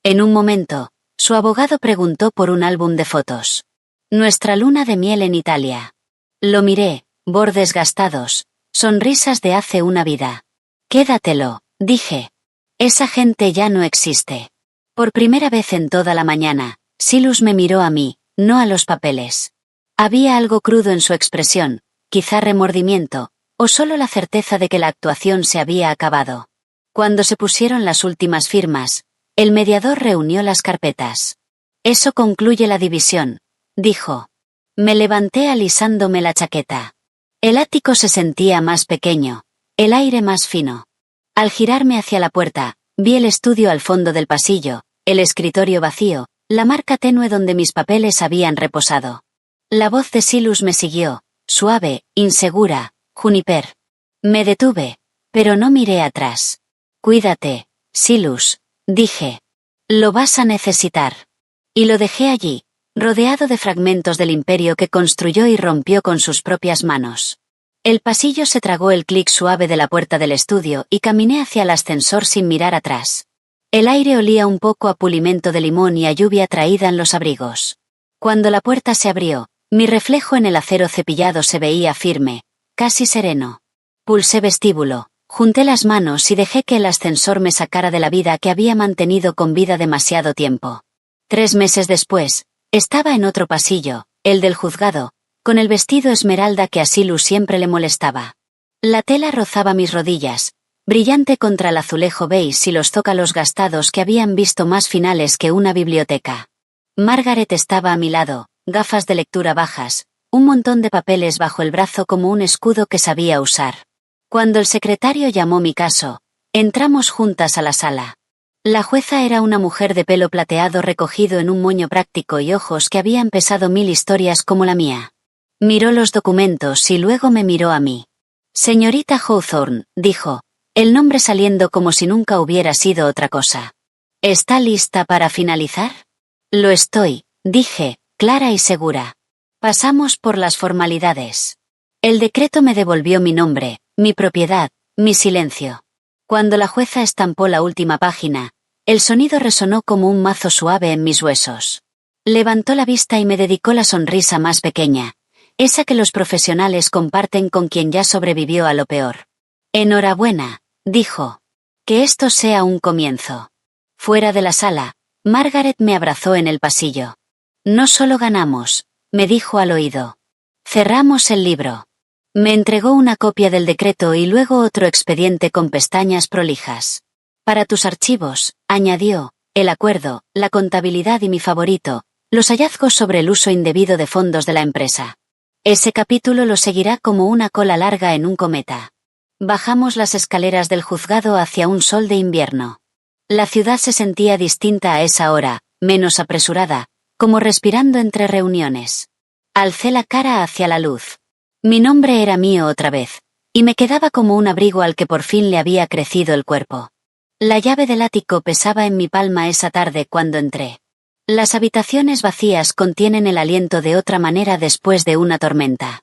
En un momento, su abogado preguntó por un álbum de fotos. Nuestra luna de miel en Italia. Lo miré, bordes gastados, sonrisas de hace una vida. Quédatelo, dije. Esa gente ya no existe. Por primera vez en toda la mañana, Silus me miró a mí, no a los papeles. Había algo crudo en su expresión, quizá remordimiento, o solo la certeza de que la actuación se había acabado. Cuando se pusieron las últimas firmas, el mediador reunió las carpetas. Eso concluye la división, dijo. Me levanté alisándome la chaqueta. El ático se sentía más pequeño, el aire más fino. Al girarme hacia la puerta, vi el estudio al fondo del pasillo, el escritorio vacío, la marca tenue donde mis papeles habían reposado. La voz de Silus me siguió, suave, insegura, Juniper. Me detuve, pero no miré atrás. Cuídate, Silus, dije. Lo vas a necesitar. Y lo dejé allí, rodeado de fragmentos del imperio que construyó y rompió con sus propias manos. El pasillo se tragó el clic suave de la puerta del estudio y caminé hacia el ascensor sin mirar atrás. El aire olía un poco a pulimento de limón y a lluvia traída en los abrigos. Cuando la puerta se abrió, mi reflejo en el acero cepillado se veía firme, casi sereno. Pulsé vestíbulo, junté las manos y dejé que el ascensor me sacara de la vida que había mantenido con vida demasiado tiempo. 3 meses después, estaba en otro pasillo, el del juzgado, con el vestido esmeralda que a Silus siempre le molestaba. La tela rozaba mis rodillas, brillante contra el azulejo beige y los zócalos gastados que habían visto más finales que una biblioteca. Margaret estaba a mi lado, gafas de lectura bajas, un montón de papeles bajo el brazo como un escudo que sabía usar. Cuando el secretario llamó mi caso, entramos juntas a la sala. La jueza era una mujer de pelo plateado recogido en un moño práctico y ojos que habían pesado 1000 historias como la mía. Miró los documentos y luego me miró a mí. Señorita Hawthorne, dijo, el nombre saliendo como si nunca hubiera sido otra cosa. ¿Está lista para finalizar? Lo estoy, dije, clara y segura. Pasamos por las formalidades. El decreto me devolvió mi nombre, mi propiedad, mi silencio. Cuando la jueza estampó la última página, el sonido resonó como un mazo suave en mis huesos. Levantó la vista y me dedicó la sonrisa más pequeña, esa que los profesionales comparten con quien ya sobrevivió a lo peor. Enhorabuena, dijo. Que esto sea un comienzo. Fuera de la sala, Margaret me abrazó en el pasillo. No solo ganamos, me dijo al oído. Cerramos el libro. Me entregó una copia del decreto y luego otro expediente con pestañas prolijas. Para tus archivos, añadió, el acuerdo, la contabilidad y mi favorito, los hallazgos sobre el uso indebido de fondos de la empresa. Ese capítulo lo seguirá como una cola larga en un cometa. Bajamos las escaleras del juzgado hacia un sol de invierno. La ciudad se sentía distinta a esa hora, menos apresurada, como respirando entre reuniones. Alcé la cara hacia la luz. Mi nombre era mío otra vez, y me quedaba como un abrigo al que por fin le había crecido el cuerpo. La llave del ático pesaba en mi palma esa tarde cuando entré. Las habitaciones vacías contienen el aliento de otra manera después de una tormenta.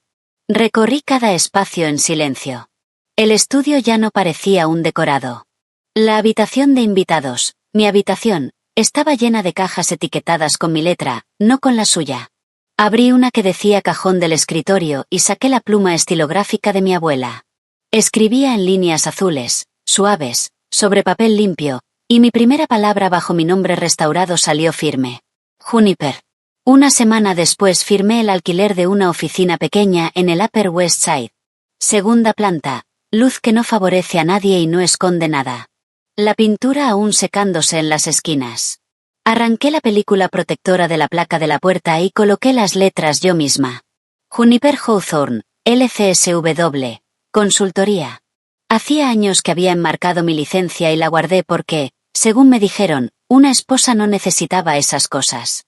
Recorrí cada espacio en silencio. El estudio ya no parecía un decorado. La habitación de invitados, mi habitación, estaba llena de cajas etiquetadas con mi letra, no con la suya. Abrí una que decía cajón del escritorio y saqué la pluma estilográfica de mi abuela. Escribía en líneas azules, suaves, sobre papel limpio, y mi primera palabra bajo mi nombre restaurado salió firme. Juniper. Una semana después firmé el alquiler de una oficina pequeña en el Upper West Side. Segunda planta, luz que no favorece a nadie y no esconde nada. La pintura aún secándose en las esquinas. Arranqué la película protectora de la placa de la puerta y coloqué las letras yo misma. Juniper Hawthorne, LCSW, consultoría. Hacía años que había enmarcado mi licencia y la guardé porque, según me dijeron, una esposa no necesitaba esas cosas.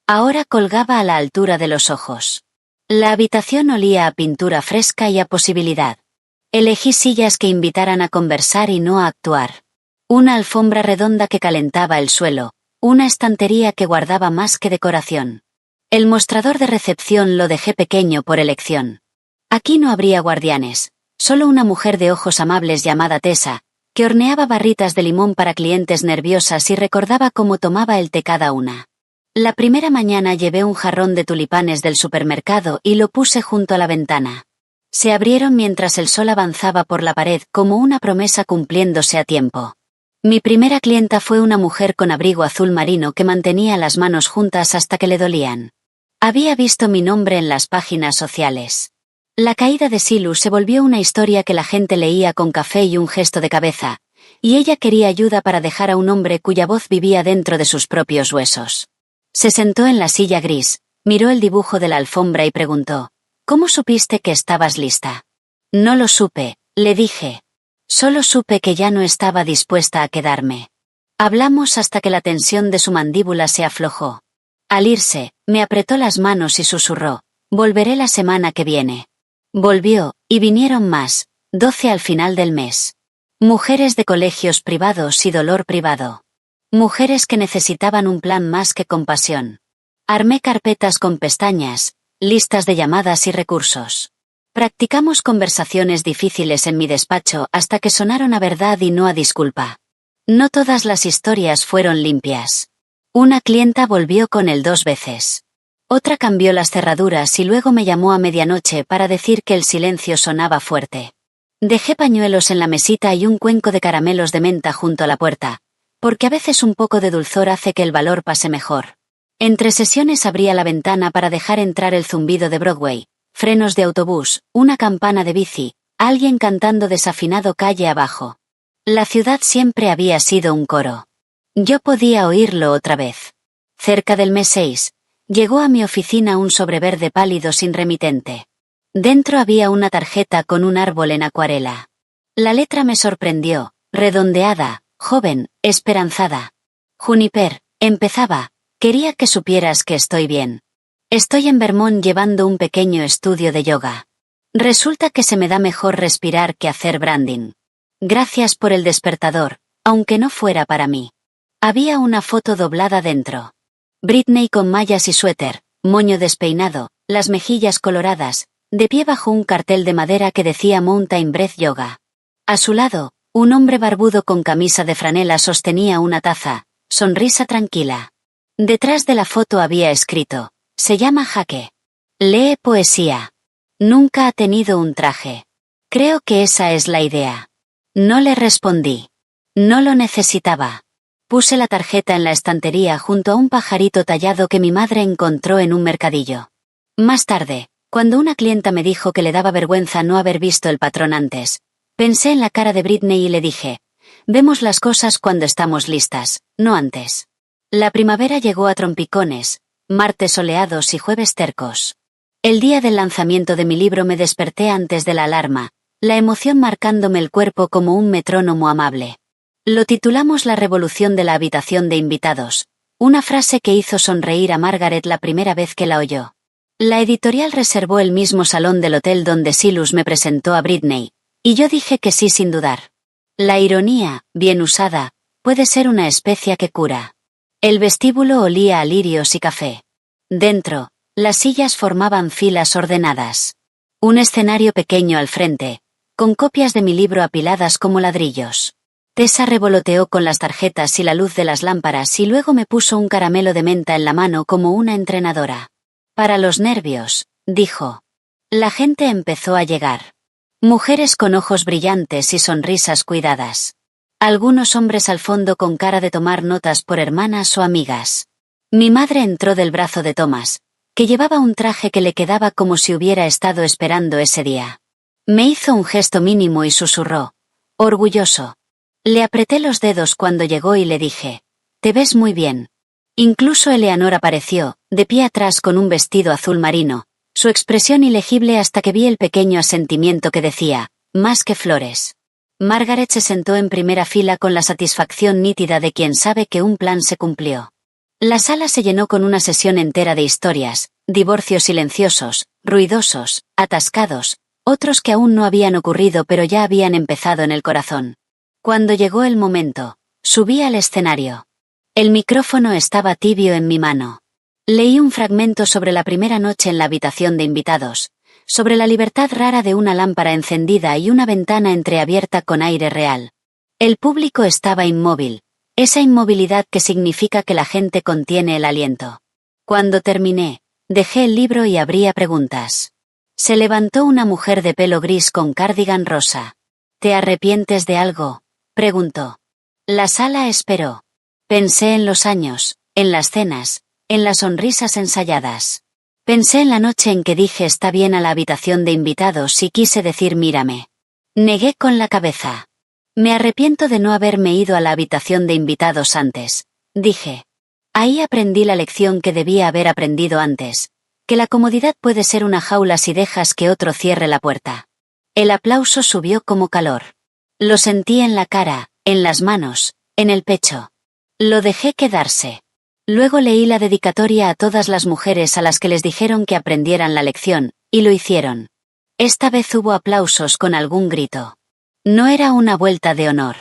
Ahora colgaba a la altura de los ojos. La habitación olía a pintura fresca y a posibilidad. Elegí sillas que invitaran a conversar y no a actuar. Una alfombra redonda que calentaba el suelo, una estantería que guardaba más que decoración. El mostrador de recepción lo dejé pequeño por elección. Aquí no habría guardianes, solo una mujer de ojos amables llamada Tessa, que horneaba barritas de limón para clientes nerviosas y recordaba cómo tomaba el té cada una. La primera mañana llevé un jarrón de tulipanes del supermercado y lo puse junto a la ventana. Se abrieron mientras el sol avanzaba por la pared como una promesa cumpliéndose a tiempo. Mi primera clienta fue una mujer con abrigo azul marino que mantenía las manos juntas hasta que le dolían. Había visto mi nombre en las páginas sociales. La caída de Silu se volvió una historia que la gente leía con café y un gesto de cabeza, y ella quería ayuda para dejar a un hombre cuya voz vivía dentro de sus propios huesos. Se sentó en la silla gris, miró el dibujo de la alfombra y preguntó, ¿cómo supiste que estabas lista? No lo supe, le dije. Solo supe que ya no estaba dispuesta a quedarme. Hablamos hasta que la tensión de su mandíbula se aflojó. Al irse, me apretó las manos y susurró, volveré la semana que viene. Volvió, y vinieron más, 12 al final del mes. Mujeres de colegios privados y dolor privado. Mujeres que necesitaban un plan más que compasión. Armé carpetas con pestañas, listas de llamadas y recursos. Practicamos conversaciones difíciles en mi despacho hasta que sonaron a verdad y no a disculpa. No todas las historias fueron limpias. Una clienta volvió con él 2 veces. Otra cambió las cerraduras y luego me llamó a medianoche para decir que el silencio sonaba fuerte. Dejé pañuelos en la mesita y un cuenco de caramelos de menta junto a la puerta, porque a veces un poco de dulzor hace que el valor pase mejor. Entre sesiones abría la ventana para dejar entrar el zumbido de Broadway, frenos de autobús, una campana de bici, alguien cantando desafinado calle abajo. La ciudad siempre había sido un coro. Yo podía oírlo otra vez. Cerca del mes 6, llegó a mi oficina un sobre verde pálido sin remitente. Dentro había una tarjeta con un árbol en acuarela. La letra me sorprendió, redondeada, joven, esperanzada. Juniper, empezaba, quería que supieras que estoy bien. Estoy en Vermont llevando un pequeño estudio de yoga. Resulta que se me da mejor respirar que hacer branding. Gracias por el despertador, aunque no fuera para mí. Había una foto doblada dentro. Britney con mallas y suéter, moño despeinado, las mejillas coloradas, de pie bajo un cartel de madera que decía Mountain Breath Yoga. A su lado, un hombre barbudo con camisa de franela sostenía una taza, sonrisa tranquila. Detrás de la foto había escrito, se llama Jaque. Lee poesía. Nunca ha tenido un traje. Creo que esa es la idea. No le respondí. No lo necesitaba. Puse la tarjeta en la estantería junto a un pajarito tallado que mi madre encontró en un mercadillo. Más tarde, cuando una clienta me dijo que le daba vergüenza no haber visto el patrón antes, pensé en la cara de Britney y le dije, vemos las cosas cuando estamos listas, no antes. La primavera llegó a trompicones, martes soleados y jueves tercos. El día del lanzamiento de mi libro me desperté antes de la alarma, la emoción marcándome el cuerpo como un metrónomo amable. Lo titulamos La revolución de la habitación de invitados, una frase que hizo sonreír a Margaret la primera vez que la oyó. La editorial reservó el mismo salón del hotel donde Silus me presentó a Britney, y yo dije que sí sin dudar. La ironía, bien usada, puede ser una especia que cura. El vestíbulo olía a lirios y café. Dentro, las sillas formaban filas ordenadas. Un escenario pequeño al frente, con copias de mi libro apiladas como ladrillos. Tessa revoloteó con las tarjetas y la luz de las lámparas y luego me puso un caramelo de menta en la mano como una entrenadora. Para los nervios, dijo. La gente empezó a llegar. Mujeres con ojos brillantes y sonrisas cuidadas. Algunos hombres al fondo con cara de tomar notas por hermanas o amigas. Mi madre entró del brazo de Thomas, que llevaba un traje que le quedaba como si hubiera estado esperando ese día. Me hizo un gesto mínimo y susurró. Orgulloso. Le apreté los dedos cuando llegó y le dije, «Te ves muy bien». Incluso Eleanor apareció, de pie atrás con un vestido azul marino, su expresión ilegible hasta que vi el pequeño asentimiento que decía, «Más que flores». Margaret se sentó en primera fila con la satisfacción nítida de quien sabe que un plan se cumplió. La sala se llenó con una sesión entera de historias, divorcios silenciosos, ruidosos, atascados, otros que aún no habían ocurrido pero ya habían empezado en el corazón. Cuando llegó el momento, subí al escenario. El micrófono estaba tibio en mi mano. Leí un fragmento sobre la primera noche en la habitación de invitados, sobre la libertad rara de una lámpara encendida y una ventana entreabierta con aire real. El público estaba inmóvil, esa inmovilidad que significa que la gente contiene el aliento. Cuando terminé, dejé el libro y abrí a preguntas. Se levantó una mujer de pelo gris con cardigan rosa. ¿Te arrepientes de algo?, preguntó. La sala esperó. Pensé en los años, en las cenas, en las sonrisas ensayadas. Pensé en la noche en que dije está bien a la habitación de invitados y quise decir mírame. Negué con la cabeza. Me arrepiento de no haberme ido a la habitación de invitados antes, dije. Ahí aprendí la lección que debía haber aprendido antes, que la comodidad puede ser una jaula si dejas que otro cierre la puerta. El aplauso subió como calor. Lo sentí en la cara, en las manos, en el pecho. Lo dejé quedarse. Luego leí la dedicatoria a todas las mujeres a las que les dijeron que aprendieran la lección, y lo hicieron. Esta vez hubo aplausos con algún grito. No era una vuelta de honor.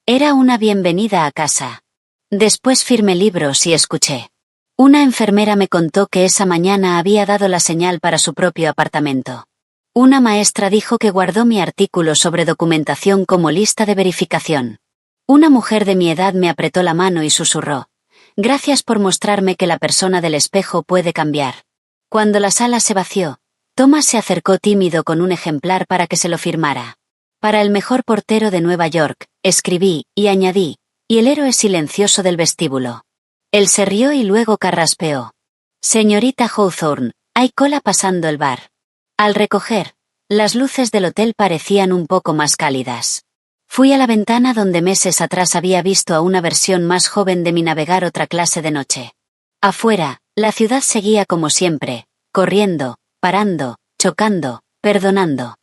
Era una bienvenida a casa. Después firmé libros y escuché. Una enfermera me contó que esa mañana había dado la señal para su propio apartamento. Una maestra dijo que guardó mi artículo sobre documentación como lista de verificación. Una mujer de mi edad me apretó la mano y susurró. Gracias por mostrarme que la persona del espejo puede cambiar. Cuando la sala se vació, Thomas se acercó tímido con un ejemplar para que se lo firmara. Para el mejor portero de Nueva York, escribí, y añadí, y el héroe silencioso del vestíbulo. Él se rió y luego carraspeó. Señorita Hawthorne, hay cola pasando el bar. Al recoger, las luces del hotel parecían un poco más cálidas. Fui a la ventana donde meses atrás había visto a una versión más joven de mí navegar otra clase de noche. Afuera, la ciudad seguía como siempre, corriendo, parando, chocando, perdonando.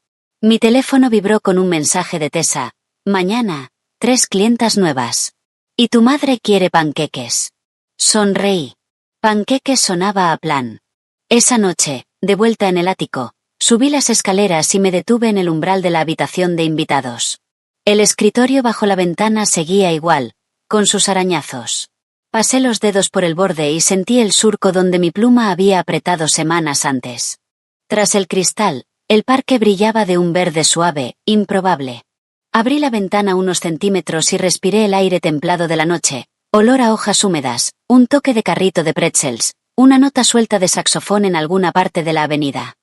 Mi teléfono vibró con un mensaje de Tessa. Mañana, 3 clientas nuevas. Y tu madre quiere panqueques. Sonreí. Panqueques sonaba a plan. Esa noche, de vuelta en el ático, subí las escaleras y me detuve en el umbral de la habitación de invitados. El escritorio bajo la ventana seguía igual, con sus arañazos. Pasé los dedos por el borde y sentí el surco donde mi pluma había apretado semanas antes. Tras el cristal, el parque brillaba de un verde suave, improbable. Abrí la ventana unos centímetros y respiré el aire templado de la noche, olor a hojas húmedas, un toque de carrito de pretzels, una nota suelta de saxofón en alguna parte de la avenida.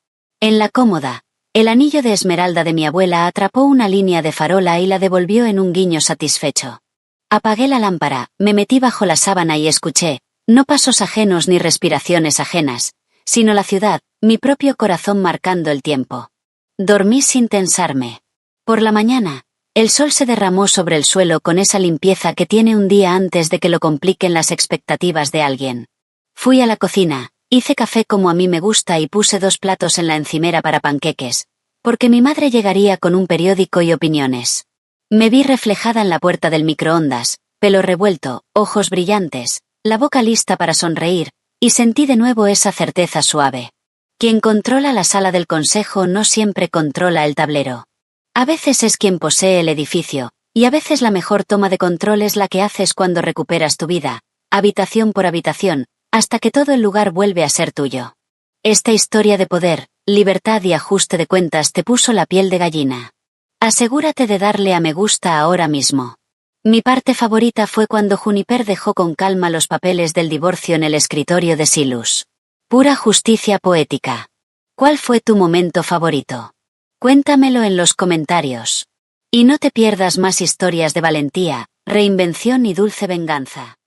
En la cómoda, el anillo de esmeralda de mi abuela atrapó una línea de farola y la devolvió en un guiño satisfecho. Apagué la lámpara, me metí bajo la sábana y escuché, no pasos ajenos ni respiraciones ajenas, sino la ciudad, mi propio corazón marcando el tiempo. Dormí sin tensarme. Por la mañana, el sol se derramó sobre el suelo con esa limpieza que tiene un día antes de que lo compliquen las expectativas de alguien. Fui a la cocina. Hice café como a mí me gusta y puse 2 platos en la encimera para panqueques, porque mi madre llegaría con un periódico y opiniones. Me vi reflejada en la puerta del microondas, pelo revuelto, ojos brillantes, la boca lista para sonreír, y sentí de nuevo esa certeza suave. Quien controla la sala del consejo no siempre controla el tablero. A veces es quien posee el edificio, y a veces la mejor toma de control es la que haces cuando recuperas tu vida, habitación por habitación, hasta que todo el lugar vuelve a ser tuyo. Esta historia de poder, libertad y ajuste de cuentas te puso la piel de gallina. Asegúrate de darle a me gusta ahora mismo. Mi parte favorita fue cuando Juniper dejó con calma los papeles del divorcio en el escritorio de Silus. Pura justicia poética. ¿Cuál fue tu momento favorito? Cuéntamelo en los comentarios. Y no te pierdas más historias de valentía, reinvención y dulce venganza.